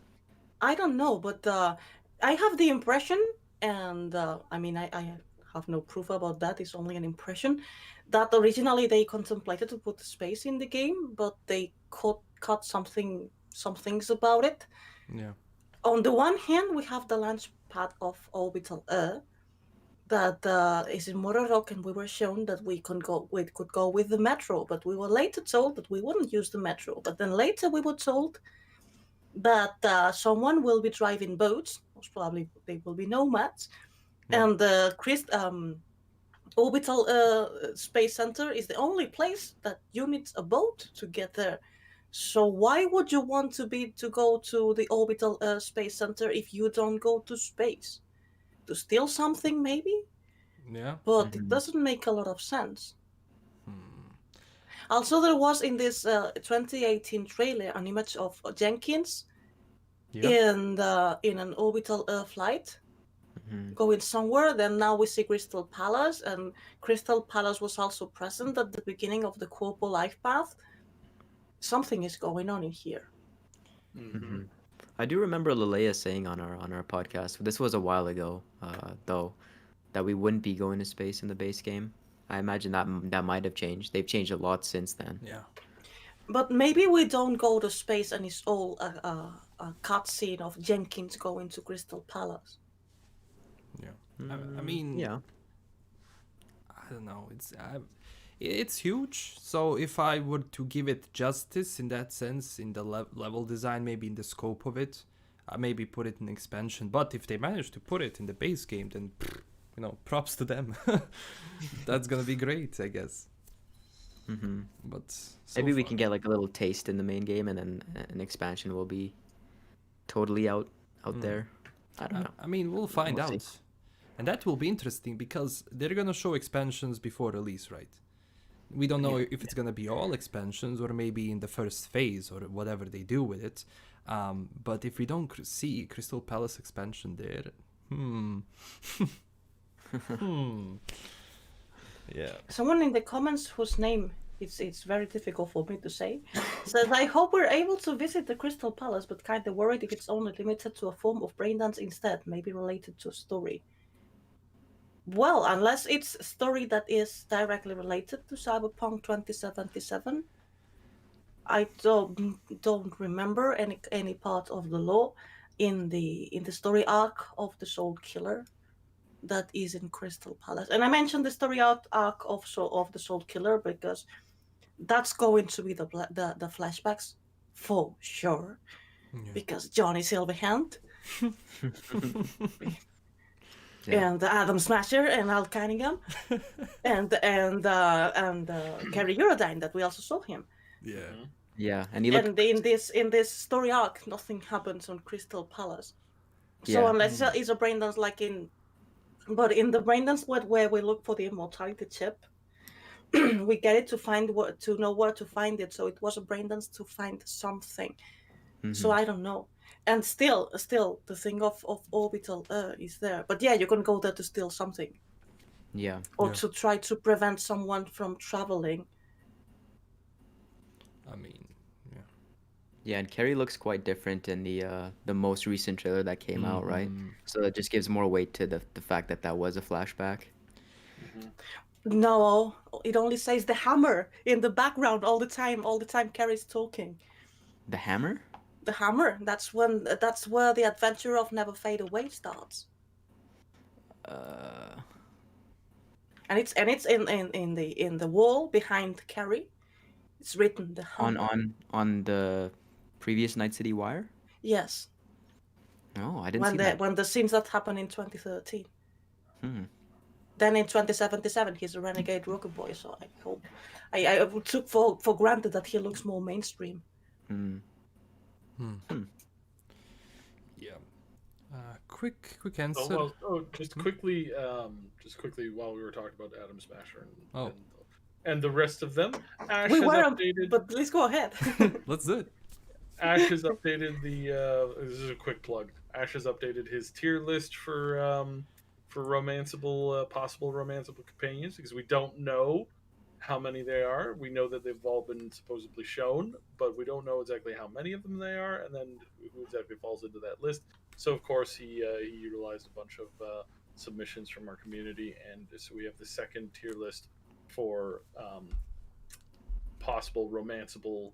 I don't know, but I have the impression, and I mean, I have no proof about that. It's only an impression that originally they contemplated to put space in the game, but they cut some things about it. Yeah. On the one hand, we have the launch pad of Orbital Air that is in Mororok, and we were shown that we could go with the metro, but we were later told that we wouldn't use the metro. But then later we were told that someone will be driving boats. Most probably they will be nomads, and the Orbital Space Center is the only place that you need a boat to get there. So why would you want to go to the Orbital Space Center if you don't go to space? To steal something, maybe? Yeah. But it doesn't make a lot of sense. Also, there was in this 2018 trailer an image of Jenkins in an orbital flight going somewhere. Then now we see Crystal Palace, and Crystal Palace was also present at the beginning of the Corpo life path. Something is going on in here. I do remember Lileia saying on our podcast, this was a while ago, though, that we wouldn't be going to space in the base game. I imagine that might have changed. They've changed a lot since then. Yeah. But maybe we don't go to space and it's all a cutscene of Jenkins going to Crystal Palace. Yeah. I mean, yeah. I don't know. It's huge. So if I were to give it justice in that sense, in the level design, maybe in the scope of it, maybe put it in expansion. But if they manage to put it in the base game, then props to them. That's gonna be great, I guess. But maybe we can get like a little taste in the main game, and then an expansion will be totally out there. I don't know. I mean, we'll find We'll see. out. And that will be interesting because they're gonna show expansions before release, right? We don't know if it's gonna be all expansions or maybe in the first phase or whatever they do with it. But if we don't see Crystal Palace expansion there, yeah. Someone in the comments whose name it's very difficult for me to say says, I hope we're able to visit the Crystal Palace, but kind of worried if it's only limited to a form of braindance instead, maybe related to a story. Well, unless it's a story that is directly related to Cyberpunk 2077, I don't remember any part of the lore in the story arc of the Soul Killer. that is in Crystal Palace. And I mentioned the story arc of the Soul Killer because that's going to be the flashbacks for sure. Yeah. Because Johnny Silverhand Yeah. and Adam Smasher and Al Cunningham and Kerry Eurodyne that we also saw him. Yeah. Yeah, and he looked. And in this story arc, nothing happens on Crystal Palace. So Yeah. unless it's a braindance like in, but in the braindance where we look for the immortality chip, we get it to know where to find it. So it was a braindance to find something. So I don't know. And still, the thing of orbital is there. But yeah, you can go there to steal something Yeah. or Yeah. to try to prevent someone from traveling. I mean, yeah. Yeah, and Carrie looks quite different in the most recent trailer that came out, right? So it just gives more weight to the fact that that was a flashback. No, it only says the hammer in the background all the time. All the time, Carrie's talking. The hammer? The hammer. That's where the adventure of Never Fade Away starts. And it's in the wall behind Carrie. It's written the hammer. On the previous Night City Wire? Yes. No, I didn't see that. When the scenes that happened in 2013. Hmm. Then in 2077, he's a renegade rocket boy. So I hope I took for granted that he looks more mainstream. Yeah. Quick answer. Just quickly while we were talking about Adam Smasher Oh. and the rest of them, Ash We has were, updated. but please go ahead. Let's do it. Ash has updated the. This is a quick plug. Ash has updated his tier list for romanceable possible romanceable companions because we don't know how many they are. We know that they've all been supposedly shown, but we don't know exactly how many of them they are, and then who exactly falls into that list. So of course he utilized a bunch of submissions from our community, and so we have the second tier list for possible romanceable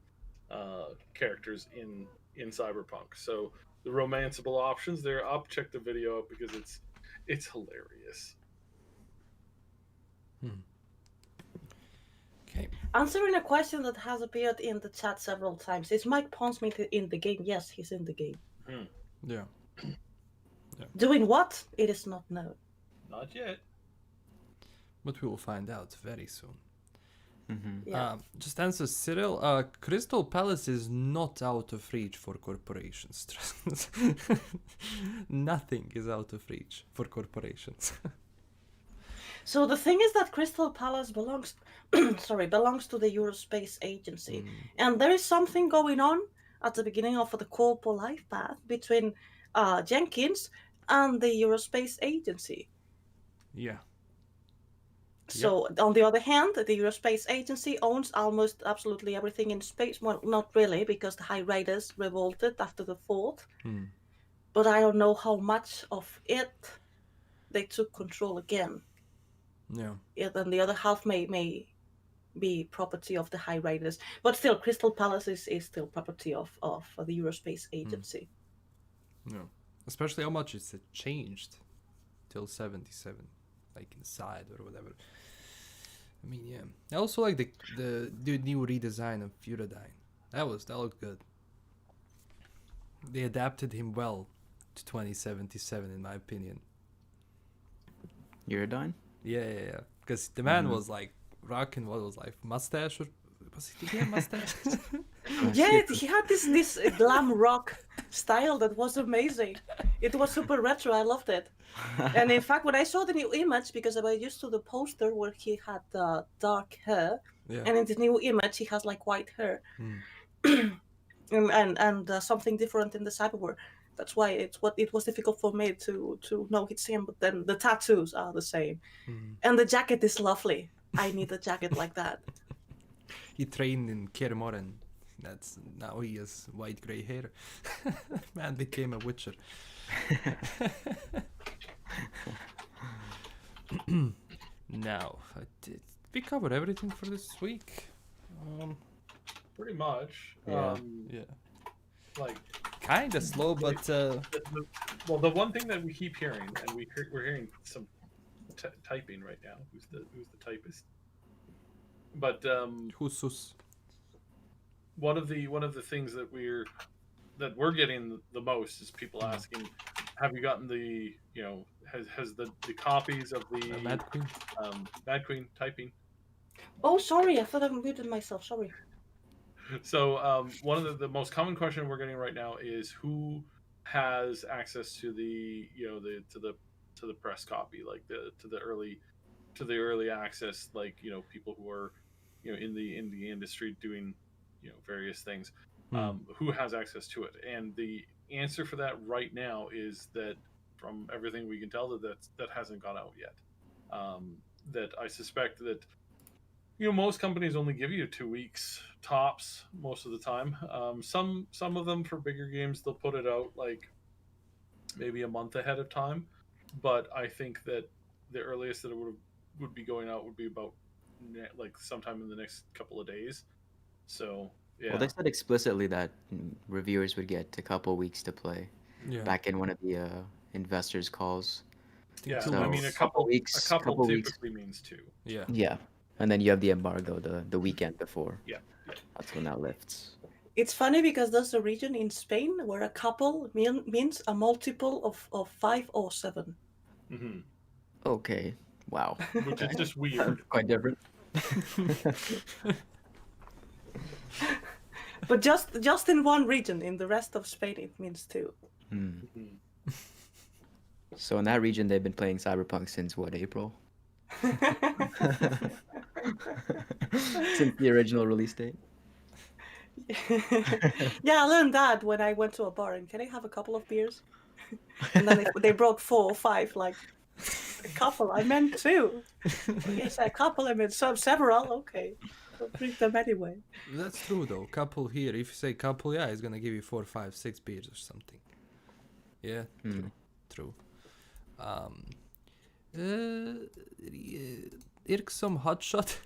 characters in Cyberpunk. So the romanceable options, they're up. Check the video out because it's hilarious. Okay. Answering a question that has appeared in the chat several times. Is Mike Pondsmith in the game? Yes, he's in the game. Yeah. Doing what? It is not known. Not yet. But we will find out very soon. Yeah. Just answer Cyril. Crystal Palace is not out of reach for corporations. Nothing is out of reach for corporations. So the thing is that Crystal Palace belongs belongs to the Eurospace Agency. And there is something going on at the beginning of the Corpo life path between Jenkins and the Eurospace Agency. Yeah. So on the other hand, the Eurospace Agency owns almost absolutely everything in space. Well, not really, because the High Riders revolted after the 4th. But I don't know how much of it they took control again. Yeah. And the other half may be property of the High Riders. But still, Crystal Palace is still property of the Eurospace Agency. Yeah. Especially how much it's changed till 77, like inside or whatever. I mean, yeah. I also like the new redesign of Eurodyne. That looked good. They adapted him well to 2077, in my opinion. Eurodyne? Yeah. Because the man was like rocking what was like mustache or did he have mustache? Yeah, he had this glam rock style that was amazing. It was super retro. I loved it. And in fact, when I saw the new image, because I was used to the poster where he had dark hair, and in the new image he has like white hair, and something different in the cyberware. That's why it was difficult for me to know it's him. But then the tattoos are the same, and the jacket is lovely. I need a jacket like that. He trained in Kermoren. That's now he has white gray hair. Man became a witcher. Now, we covered everything for this week. Pretty much. Yeah. Like Kinda slow, but well, the one thing that we keep hearing, and we're hearing some typing right now. Who's the typist? But Husus. one of the things that we're getting the most is people asking, have you gotten the has the copies of the Mad Queen. Mad Queen typing? Oh, sorry, I thought I muted myself. Sorry. So one of the most common question we're getting right now is who has access to the to the press copy, like to the early access, like people who are in the industry doing various things. Who has access to it? And the answer for that right now is that from everything we can tell that hasn't gone out yet. That I suspect that most companies only give you 2 weeks tops most of the time. Some of them for bigger games they'll put it out like maybe a month ahead of time, but I think that the earliest that it would be going out would be about like sometime in the next couple of days. So yeah. Well, they said explicitly that reviewers would get a couple weeks to play Yeah. back in one of the investors' calls. Yeah, two I mean weeks. a couple weeks- a couple couple weeks. typically means 2. Yeah. Yeah, and then you have the embargo the weekend before. Yeah. That's when that lifts. It's funny because there's a region in Spain where a couple means a multiple of 5 or 7. Hmm. Okay, wow. Which is just weird. Quite different. But just in one region, in the rest of Spain, it means 2. Mhm. So in that region, they've been playing Cyberpunk since what, April? Since the original release date. Yeah, I learned that when I went to a bar and can I have a couple of beers? And then they brought 4 or 5, like a couple. I meant 2. Yes, a couple. I meant several. Okay, I'll drink them anyway. That's true though. Couple here. If you say couple, yeah, it's gonna give you 4, 5, 6 beers or something. Yeah, true. Irksome Hotshot.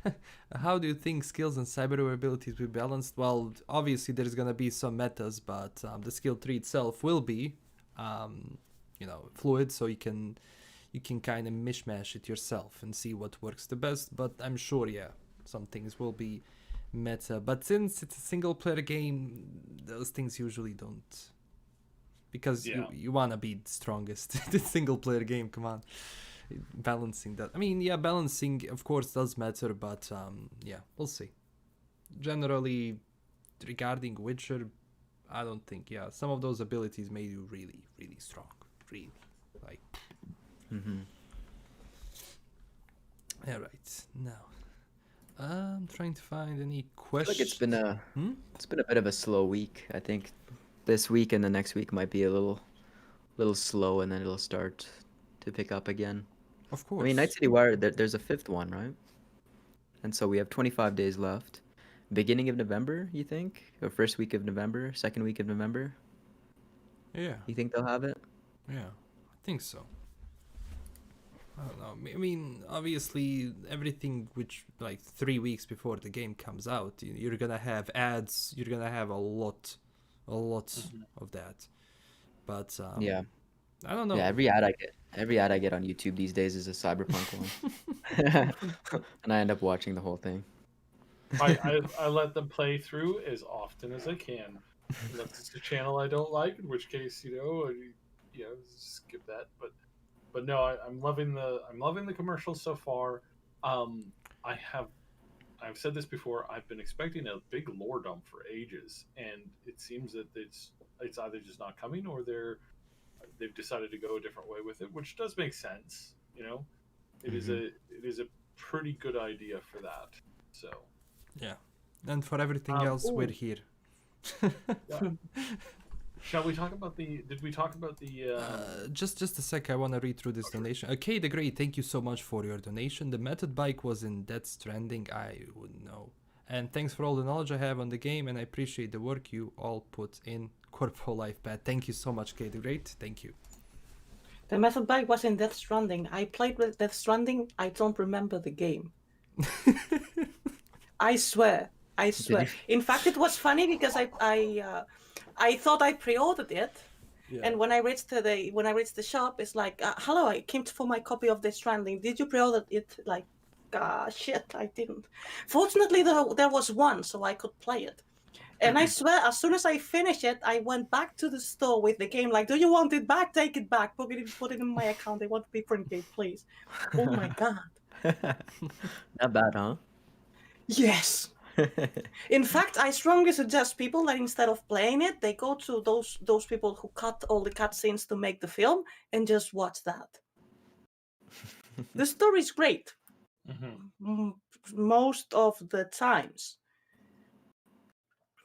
How do you think skills and cyber abilities will be balanced? Well, obviously there's gonna be some metas, but the skill tree itself will be, fluid, so you can kind of mishmash it yourself and see what works the best. But I'm sure, yeah, some things will be meta. But since it's a single player game, those things usually don't. Because you wanna be the strongest. The single player game, come on. Balancing that. I mean, yeah, balancing of course does matter, but yeah, we'll see. Generally, regarding Witcher, I don't think, yeah, some of those abilities made you really, really strong. Really. Like. Alright, now. I'm trying to find any questions. Like it's been a bit of a slow week. I think this week and the next week might be a little slow, and then it'll start to pick up again. Of course. I mean, Night City Wire, there's a 5th one, right? And so we have 25 days left. Beginning of November, you think? Or first week of November, second week of November? Yeah. You think they'll have it? Yeah, I think so. I don't know. I mean, obviously, everything which, like, 3 weeks before the game comes out, you're gonna have ads, you're gonna have a lot of that. But, Yeah. I don't know. Yeah, every ad I get on YouTube these days is a Cyberpunk one. And I end up watching the whole thing. I let them play through as often as I can. Unless it's a channel I don't like, in which case skip that. But no, I'm loving the commercials so far. I've said this before. I've been expecting a big lore dump for ages, and it seems that it's either just not coming or they've decided to go a different way with it, which does make sense. It is a pretty good idea for that. So Yeah. And for everything else, we're here. yeah. Shall we talk about did we talk about the Just a sec, I want to read through this donation. Okay, the Great, thank you so much for your donation. The method bike was in Death Stranding, I wouldn't know. And thanks for all the knowledge I have on the game, and I appreciate the work you all put in. Corpo Life Pad. Thank you so much, Kay the Great. Thank you. The method bike was in Death Stranding. I played with Death Stranding. I don't remember the game. I swear. In fact, it was funny because I thought I pre-ordered it, Yeah. And when I reached the shop, it's like, hello, I came for my copy of The Stranding. Did you pre-order it? Like, shit, I didn't. Fortunately, there was one, so I could play it. And I swear, as soon as I finished it, I went back to the store with the game. Like, do you want it back? Take it back. Put it in my account. I want a different game, please. Oh my god. Not bad, huh? Yes. In fact, I strongly suggest people that instead of playing it, they go to those people who cut all the cutscenes to make the film and just watch that. The story's great most of the times.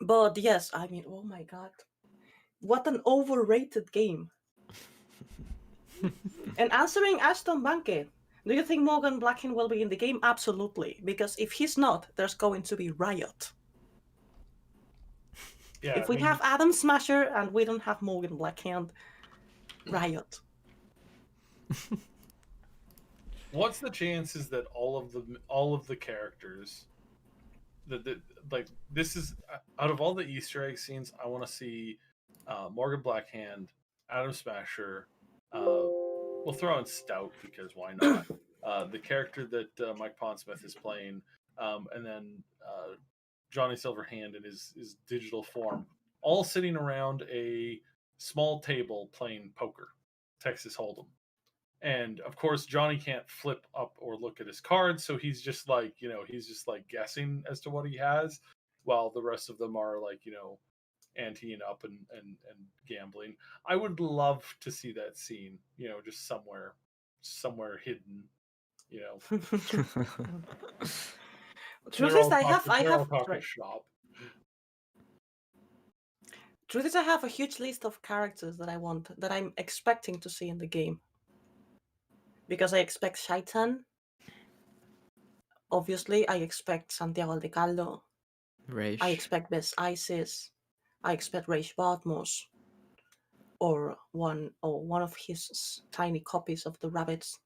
But yes, I mean, oh my god, what an overrated game. And answering Ashton Banke, do you think Morgan Blackin will be in the game? Absolutely, because if he's not, there's going to be riot. Yeah, If we have Adam Smasher and we don't have Morgan Blackhand, riot. what's the chances that all of the characters that like this is out of all the Easter egg scenes, I want to see Morgan Blackhand, Adam Smasher. We'll throw in Stout because why not? The character that Mike Pondsmith is playing, and then Johnny Silverhand in his digital form, all sitting around a small table playing poker, Texas Hold'em. And of course, Johnny can't flip up or look at his cards, so he's just like, he's just like guessing as to what he has, while the rest of them are like, anteing up and gambling. I would love to see that scene, just somewhere hidden, you know. Truth is, I They're all have, talking right. shop. Truth is, I have a huge list of characters that I'm expecting to see in the game. Because I expect Shaitan. Obviously, I expect Santiago de Caldo. Raish. I expect Bess Isis. I expect Raish Bartmos. Or one of his tiny copies of the rabbits.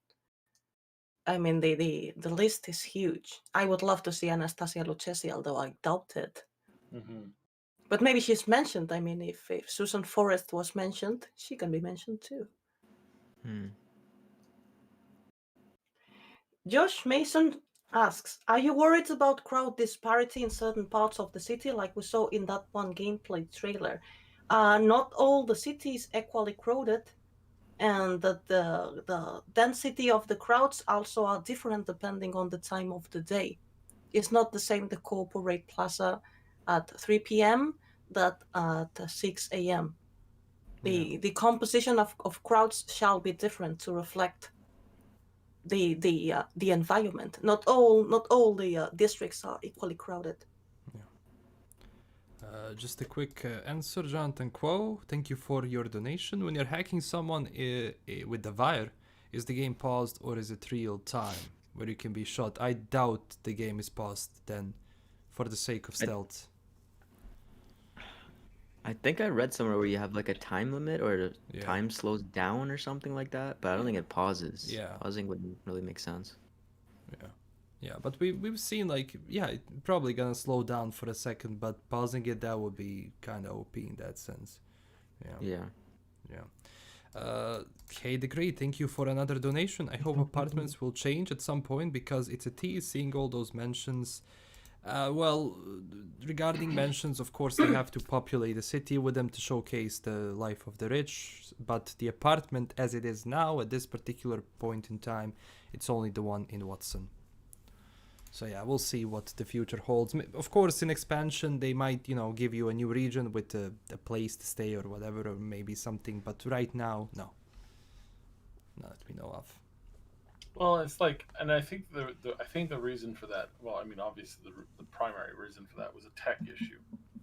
I mean, the list is huge. I would love to see Anastasia Lucchesi, although I doubt it. Mm-hmm. But maybe she's mentioned. I mean, if Susan Forrest was mentioned, she can be mentioned too. Josh Mason asks, are you worried about crowd disparity in certain parts of the city like we saw in that one gameplay trailer? Not all the city is equally crowded, and that the density of the crowds also are different depending on the time of the day. It's not the same the Corporate Plaza at 3 p.m. that at 6 a.m. The composition of crowds shall be different to reflect the environment. Not all the districts are equally crowded. Just a quick answer, Jonathan Quo. Thank you for your donation. When you're hacking someone with the wire, is the game paused or is it real time where you can be shot? I doubt the game is paused then, for the sake of stealth. I think I read somewhere where you have like a time limit or Yeah. time slows down or something like that, but I don't think it pauses. Yeah. Pausing wouldn't really make sense. Yeah, but we've seen like, it probably gonna slow down for a second, but pausing it, that would be kind of OP in that sense. Yeah. Hey, the Great, thank you for another donation. I hope apartments will change at some point because it's a tease seeing all those mentions. Well, regarding mentions, of course, they have to populate the city with them to showcase the life of the rich, but the apartment as it is now at this particular point in time, it's only the one in Watson. So yeah, we'll see what the future holds. Of course, in expansion, they might, give you a new region with a place to stay or whatever, or maybe something. But right now, no. Not that we know of. Well, it's like, and I think the reason for that, well, I mean, obviously the primary reason for that was a tech issue,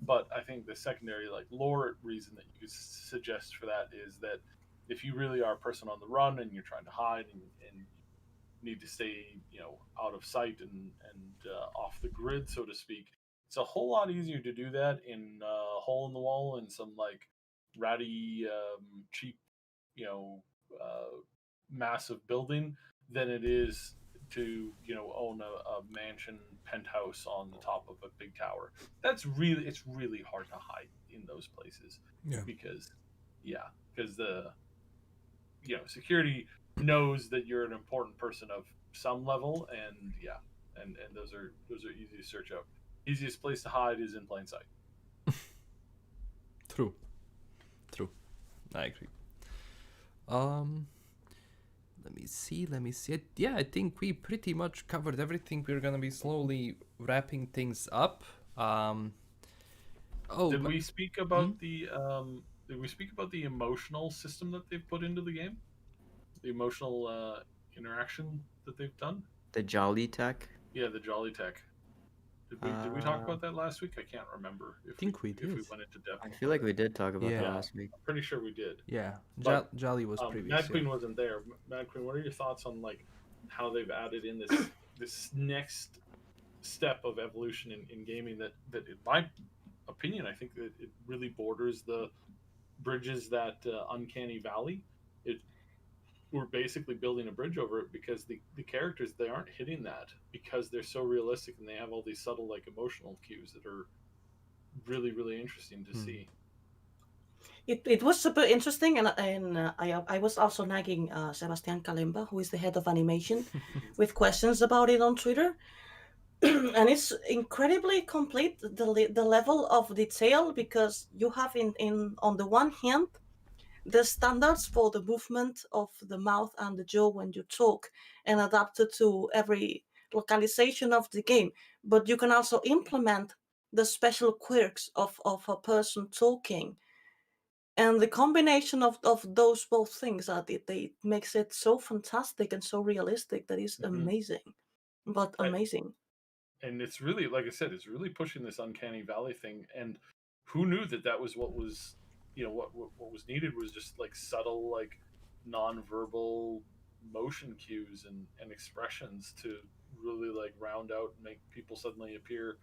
but I think the secondary, like, lore reason that you could suggest for that is that if you really are a person on the run and you're trying to hide and need to stay, out of sight and off the grid, so to speak, it's a whole lot easier to do that in a hole in the wall in some like ratty, cheap, massive building than it is to own a mansion penthouse on the top of a big tower. It's really hard to hide in those places. Yeah. Because yeah, because security knows that you're an important person of some level, and yeah, and those are easy to search out. Easiest place to hide is in plain sight. True. True. I agree. Um, let me see. Yeah, I think we pretty much covered everything. We're gonna be slowly wrapping things up. Did we speak about the emotional system that they've put into the game? The emotional interaction that they've done? The Jolly Tech. Yeah, the Jolly Tech. Did we talk about that last week? I can't remember. I think we If we did. went into depth. I feel like we did talk about that Yeah. last week. I'm pretty sure we did. Yeah, But, Jolly was previous. Mad Queen Yeah. wasn't there. Mad Queen, what are your thoughts on like how they've added in this next step of evolution in gaming that in my opinion, I think that it really bridges that uncanny valley. We're basically building a bridge over it because the characters, they aren't hitting that because they're so realistic and they have all these subtle like emotional cues that are really, really interesting to see. It was super interesting, and I was also nagging Sebastian Kalemba, who is the head of animation, with questions about it on Twitter. And it's incredibly complete, the level of detail, because you have in on the one hand the standards for the movement of the mouth and the jaw when you talk, and adapted to every localization of the game, but you can also implement the special quirks of a person talking, and the combination of those both things they makes it so fantastic and so realistic that is amazing, but amazing. And it's really, like I said, it's really pushing this uncanny valley thing. And who knew that was what was, what was needed was just like subtle, like non-verbal motion cues and expressions to really like round out and make people suddenly appear,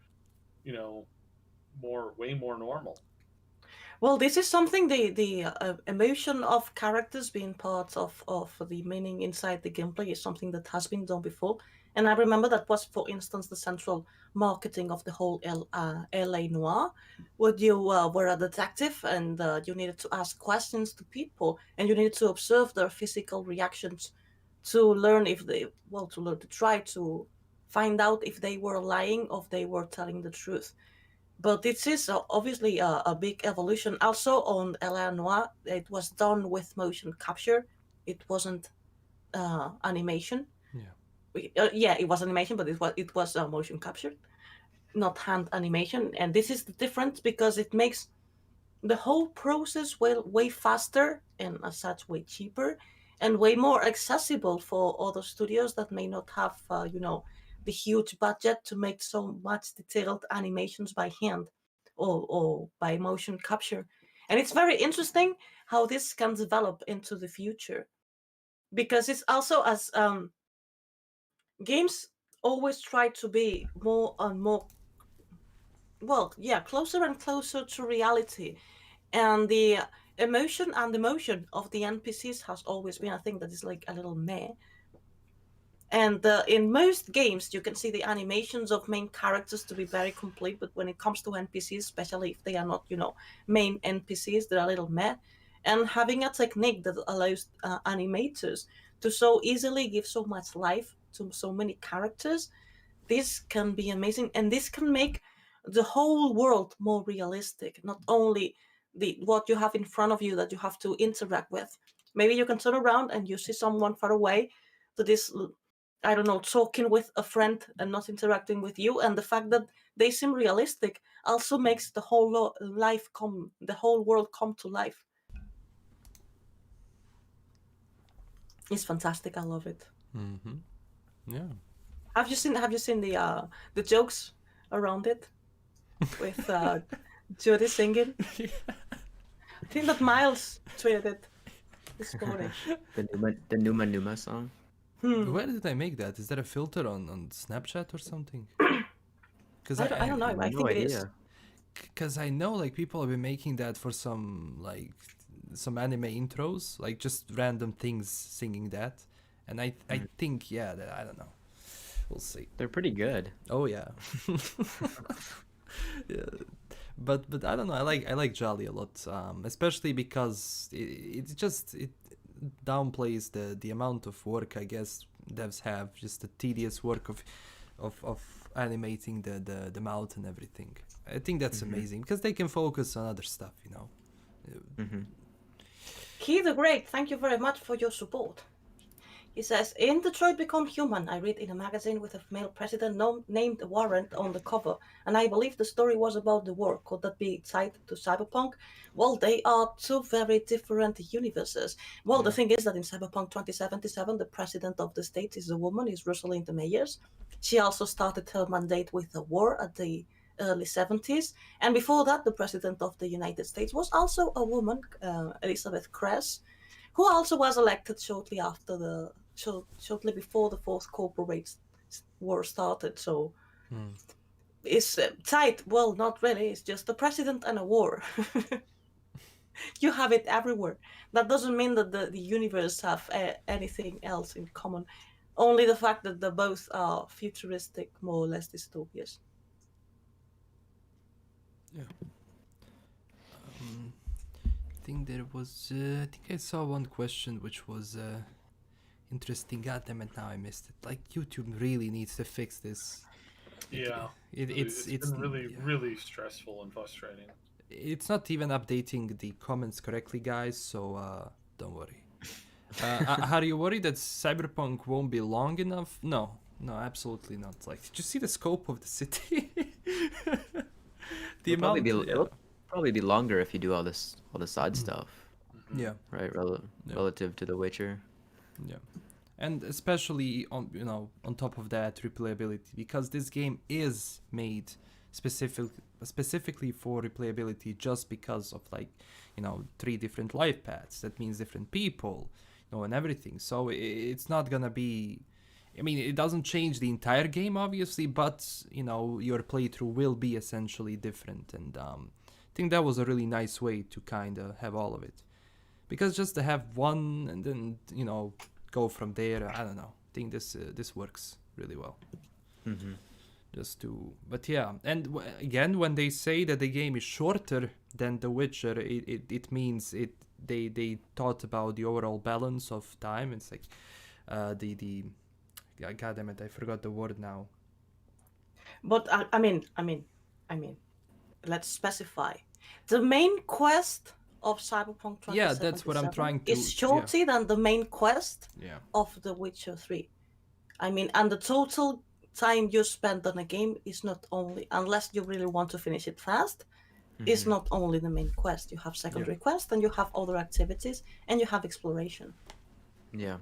way more normal. Well, this is something, the emotion of characters being part of the meaning inside the gameplay is something that has been done before. And I remember that was, for instance, the central marketing of the whole LA Noir, where you were a detective and you needed to ask questions to people, and you needed to observe their physical reactions to learn if they, well, to try to find out if they were lying or if they were telling the truth. But this is obviously a big evolution. Also on LA Noir, it was done with motion capture. It wasn't animation. Yeah, it was animation, but it was motion capture, not hand animation. And this is the difference because it makes the whole process way faster, and as such way cheaper, and way more accessible for other studios that may not have the huge budget to make so much detailed animations by hand or by motion capture. And it's very interesting how this can develop into the future, because it's also as games always try to be more and more, well, yeah, closer and closer to reality. And the emotion and emotion of the NPCs has always been a thing that is like a little meh. And in most games, you can see the animations of main characters to be very complete, but when it comes to NPCs, especially if they are not, main NPCs, they're a little meh. And having a technique that allows animators to so easily give so much life to so many characters, this can be amazing, and this can make the whole world more realistic, not only what you have in front of you that you have to interact with. Maybe you can turn around and you see someone far away that is, I don't know, talking with a friend and not interacting with you, and the fact that they seem realistic also makes the whole the whole world come to life. It's fantastic. I love it. Yeah. Have you seen the jokes around it with Judy singing? I think that Miles tweeted it this morning. The Numa Numa song. Where did I make that? Is that a filter on Snapchat or something? Because I don't know. I No think it is. idea. Because I know like people have been making that for some anime intros, like just random things singing that, and I think that I don't know. We'll see. They're pretty good. Oh yeah. Yeah. but I don't know. I like Jolly a lot, especially because it downplays the amount of work I guess devs have, just the tedious work of animating the mouth and everything. I think that's amazing because they can focus on other stuff, you know. He the Great, thank you very much for your support. He says, in Detroit Become Human, I read in a magazine with a male president named Warren on the cover, and I believe the story was about the war. Could that be tied to Cyberpunk? Well, they are two very different universes. Well, the thing is that in Cyberpunk 2077, the president of the state is a woman, is Rosalind de Meyers. She also started her mandate with a war at the early 70s, and before that, the president of the United States was also a woman, Elizabeth Kress, who also was elected shortly before the Fourth Corporate War started. So it's tight. Well, not really. It's just the president and a war. You have it everywhere. That doesn't mean that the universe have anything else in common. Only the fact that they both are futuristic, more or less dystopias. Yeah. I think there was. I think I saw one question which was interesting. God damn it! Now I missed it. Like YouTube really needs to fix this. Yeah, It's been really yeah. really stressful and frustrating. It's not even updating the comments correctly, guys. So don't worry. Are you worried that Cyberpunk won't be long enough? No, absolutely not. Like, did you see the scope of the city? It'll probably be longer if you do all the side stuff, Yeah. right? Relative to The Witcher. Yeah, and especially on top of that, replayability, because this game is made specifically for replayability, just because of 3 different life paths. That means different people, and everything. So it's not gonna be. I mean, it doesn't change the entire game, obviously, but your playthrough will be essentially different, and I think that was a really nice way to kind of have all of it, because just to have one and then go from there, I don't know. I think this works really well. But yeah, and again, when they say that the game is shorter than The Witcher, it means they thought about the overall balance of time. It's like the God damn it, I forgot the word now. But I mean, let's specify. The main quest of Cyberpunk 2077 Yeah, that's what I'm trying to. is shorter than the main quest of The Witcher 3. I mean, and the total time you spend on a game is not only, unless you really want to finish it fast, is not only the main quest. You have secondary quests, and you have other activities, and you have exploration. Yeah.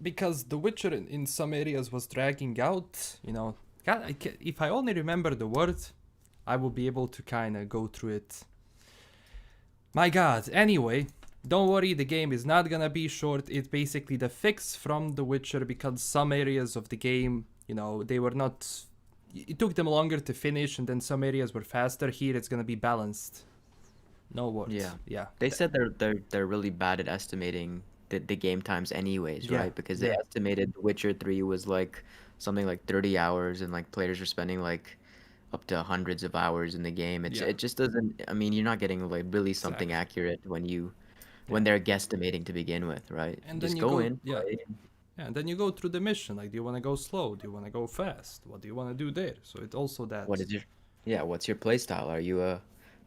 Because The Witcher in some areas was dragging out, God, if I only remember the word, I will be able to kind of go through it. My God. Anyway, don't worry, the game is not gonna be short. It's basically the fix from The Witcher, because some areas of the game, they were not. It took them longer to finish, and then some areas were faster. Here, it's gonna be balanced. No words. Yeah. They said they're really bad at estimating the game times anyways, right? Because they estimated Witcher 3 was something like 30 hours, and players are spending up to hundreds of hours in the game. It just doesn't. I mean, you're not getting really something accurate when they're guesstimating to begin with, right? And just then you go in. Yeah, and then you go through the mission. Like, do you want to go slow? Do you want to go fast? What do you want to do there? So it's also that. What's your play style? Are you a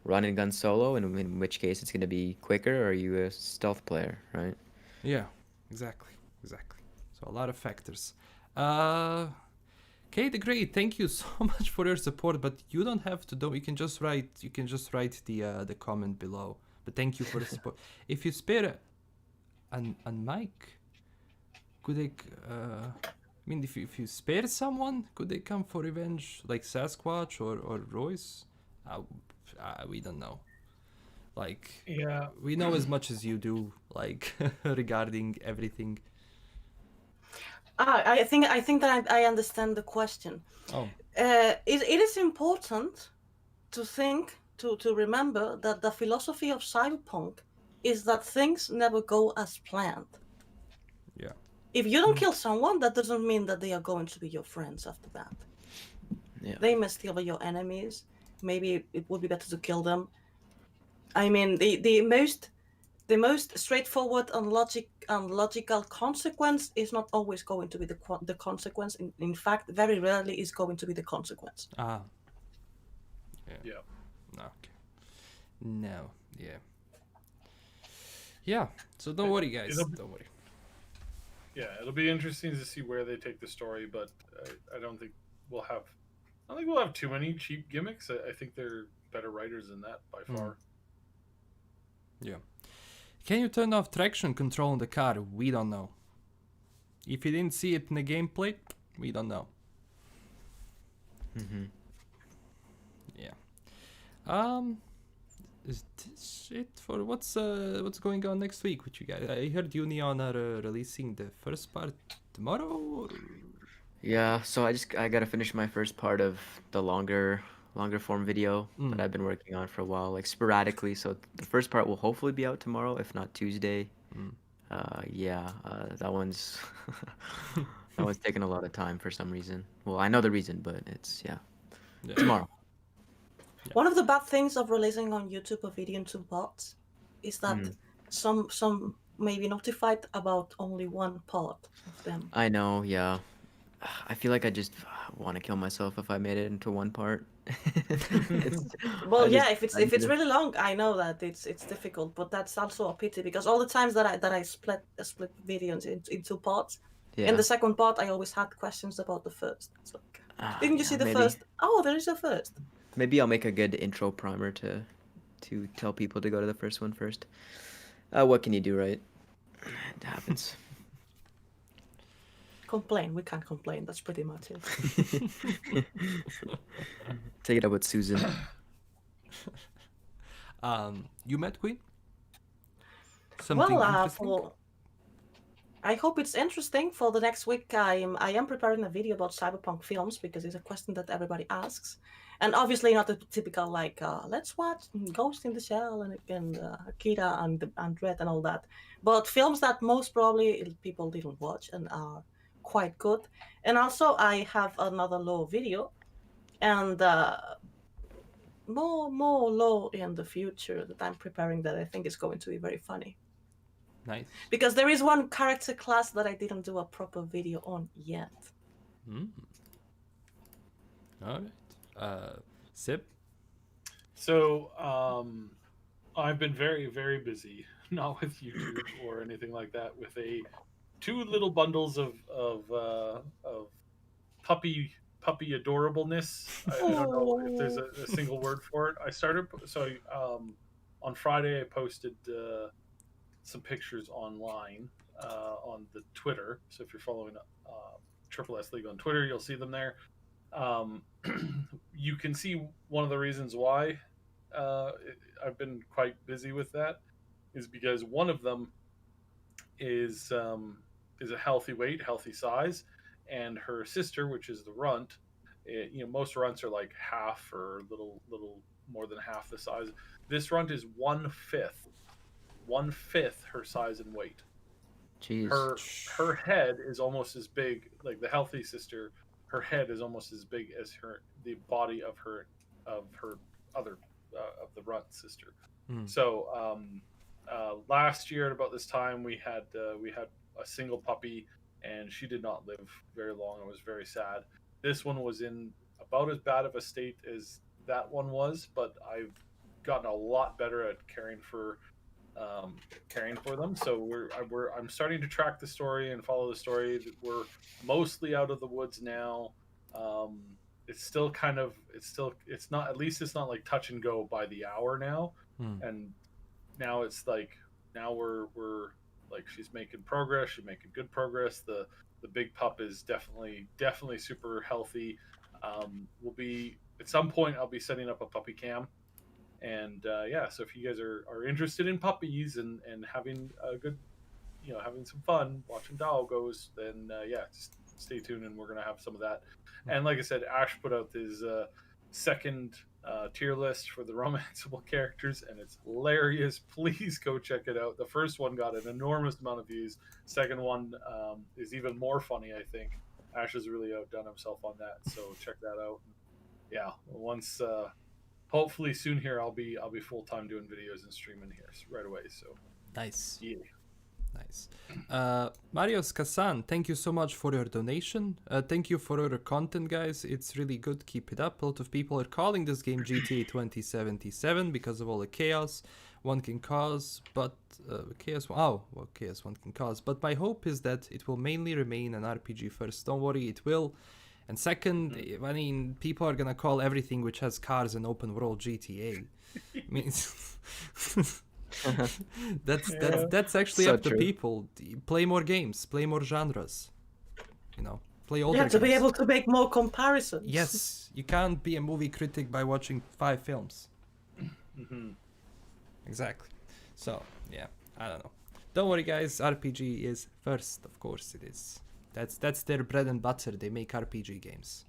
run and gun solo, and in which case it's going to be quicker, or are you a stealth player, right? Yeah, exactly. So a lot of factors. Kate, great. Thank you so much for your support. But you don't have to do. You can just write. The comment below. But thank you for the support. If you spare a mic, could they? I mean, if you spare someone, could they come for revenge, like Sasquatch or Royce? We don't know. We know as much as you do, regarding everything. I think that I understand the question. Oh. It is important to think, to remember that the philosophy of Cyberpunk is that things never go as planned. Yeah. If you don't kill someone, that doesn't mean that they are going to be your friends after that. Yeah. They may still be your enemies, maybe it would be better to kill them. I mean, the most straightforward and logical consequence is not always going to be the consequence. In fact, very rarely is going to be the consequence. Ah. Yeah. Okay. No. Yeah. Yeah. So don't worry, guys. Don't worry. Yeah, it'll be interesting to see where they take the story, but I don't think we'll have. I don't think we'll have too many cheap gimmicks. I think they're better writers than that by far. Yeah. Can you turn off traction control on the car? We don't know. If you didn't see it in the gameplay, we don't know. Mm-hmm. Yeah. Is this it for what's going on next week with you guys? I heard Union are releasing the first part tomorrow. Or... Yeah, so I gotta finish my first part of the longer form video that I've been working on for a while, like sporadically. So the first part will hopefully be out tomorrow, if not Tuesday. That one's that one's taking a lot of time for some reason. Well, I know the reason, but it's tomorrow. One of the bad things of releasing on YouTube a video in 2 parts is that some may be notified about only one part of them. I know, yeah. I feel like I just want to kill myself if I made it into one part. Well, yeah, if it's really long, I know that it's difficult, but that's also a pity because all the times that I split videos in 2 parts, in the second part I always had questions about the first. It's like, didn't you see the first? Oh, there is a first. Maybe I'll make a good intro primer to tell people to go to the first one first. What can you do, right? It happens. Complain. We can't complain. That's pretty much it. Take it up with Susan. You met Queen? Something interesting? I hope it's interesting. For the next week, I am preparing a video about cyberpunk films because it's a question that everybody asks, and obviously not the typical like let's watch Ghost in the Shell and Akira and Dread and all that, but films that most probably people didn't watch and are quite good. And also I have another law video, and more law in the future that I'm preparing that I think is going to be very funny. Nice. Because there is one character class that I didn't do a proper video on yet. All right. Sip? So, I've been very, very busy, not with YouTube or anything like that, with 2 little bundles of puppy adorableness. I don't know if there's a single word for it. I started on Friday I posted some pictures online on the Twitter. So if you're following Triple S League on Twitter, you'll see them there. You can see one of the reasons why I've been quite busy with that is because one of them is a healthy weight, healthy size, and her sister, which is the runt, most runts are like half or little more than half the size. This runt is 1/5 her size and weight. Jeez. Her head is almost as big, like the healthy sister. Her head is almost as big as the body of her other of the runt sister. So last year at about this time we had a single puppy, and she did not live very long. I was very sad. This one was in about as bad of a state as that one was, but I've gotten a lot better at caring for them. So I'm starting to track the story and follow the story. We're mostly out of the woods now. It's still it's not, at least it's not like touch and go by the hour now. And now it's like, now we're like, she's making progress. She's making good progress. The big pup is definitely super healthy. We'll be, at some point I'll be setting up a puppy cam. And so if you guys are interested in puppies and having a good, having some fun watching doggos, then just stay tuned, and we're gonna have some of that. And like I said, Ash put out his second tier list for the Romanceable characters, and it's hilarious. Please go check it out. The first one got an enormous amount of views. Second one is even more funny, I think. Ash has really outdone himself on that, so check that out. Yeah, once hopefully soon here I'll be full time doing videos and streaming here right away. So Nice. yeah. Nice. Marius Kasan, thank you so much for your donation. Thank you for your content, guys. It's really good. Keep it up. A lot of people are calling this game GTA 2077 because of all the chaos one can cause, but chaos one can cause. But my hope is that it will mainly remain an RPG first. Don't worry, it will. And second, I mean, people are gonna call everything which has cars and open world GTA. I mean, that's actually So up to true. people. Play more games, play more genres. You know, play older Yeah, to be games. able to make more comparisons. Yes, you can't be a movie critic by watching 5 films. Exactly. So yeah, I don't know. Don't worry, guys. RPG is first, of course it is. That's their bread and butter. They make RPG games.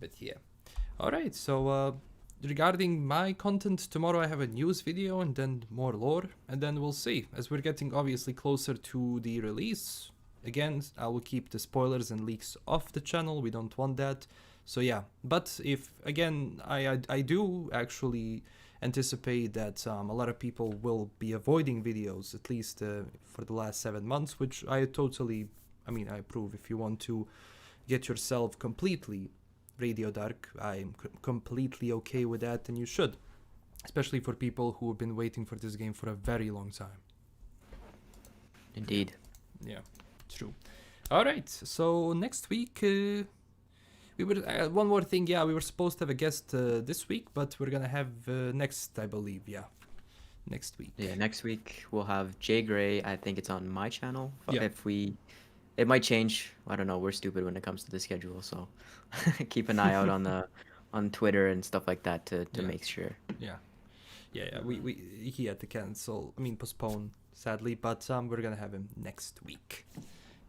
But yeah. All right. So regarding my content, tomorrow I have a news video and then more lore, and then we'll see. As we're getting obviously closer to the release, again, I will keep the spoilers and leaks off the channel. We don't want that. So yeah. But if again, I do actually anticipate that a lot of people will be avoiding videos, at least for the last 7 months, which I approve. If you want to get yourself completely radio dark, I'm completely okay with that, and you should, especially for people who have been waiting for this game for a very long time. Indeed. Yeah, true. All right, so next week we were one more thing. Yeah, we were supposed to have a guest this week, but we're gonna have next, I believe. Yeah, next week. Yeah, next week we'll have Jay Gray. I think it's on my channel. Yeah. It might change. I don't know. We're stupid when it comes to the schedule, so keep an eye out on Twitter and stuff like that to Yeah. make sure. Yeah. He had to postpone, sadly, but we're gonna have him next week.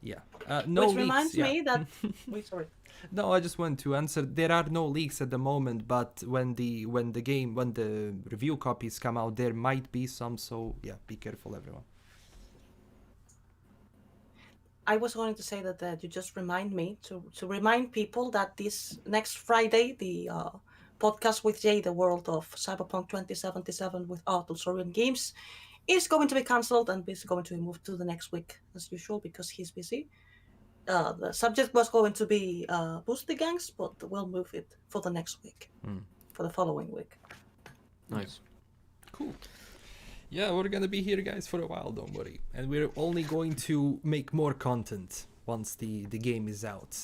Yeah. No Which leaks. reminds Yeah. me that. Wait, sorry. No, I just want to answer. There are no leaks at the moment, but when the review copies come out, there might be some. So yeah, be careful, everyone. I was going to say that you just remind me to remind people that this next Friday, the podcast with Jay, the world of Cyberpunk 2077 with Talsorian Games, is going to be cancelled and is going to be moved to the next week as usual because he's busy. The subject was going to be Boost the Gangs, but we'll move it for the next week, for the following week. Nice. Cool. Yeah, we're gonna be here, guys, for a while. Don't worry, and we're only going to make more content once the game is out.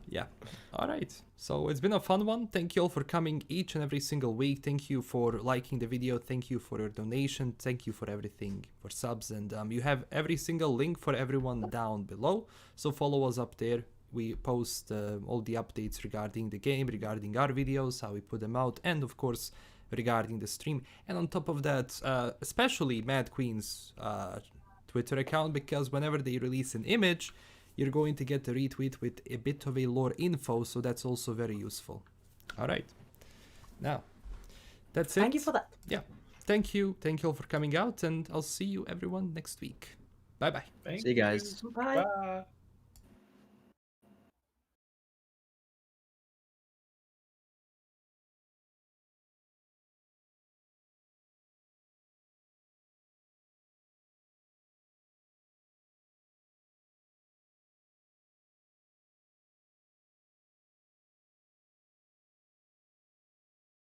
Yeah. All right. So it's been a fun one. Thank you all for coming each and every single week. Thank you for liking the video. Thank you for your donation. Thank you for everything, for subs. And you have every single link for everyone down below. So follow us up there. We post all the updates regarding the game, regarding our videos, how we put them out, and of course, regarding the stream. And on top of that, especially MadQueen's Twitter account, because whenever they release an image, you're going to get a retweet with a bit of a lore info, so that's also very useful. All right. Now, that's it. Thank you for that. Yeah. Thank you. Thank you all for coming out, and I'll see you everyone next week. Bye-bye. Thank See you guys. Bye. Bye.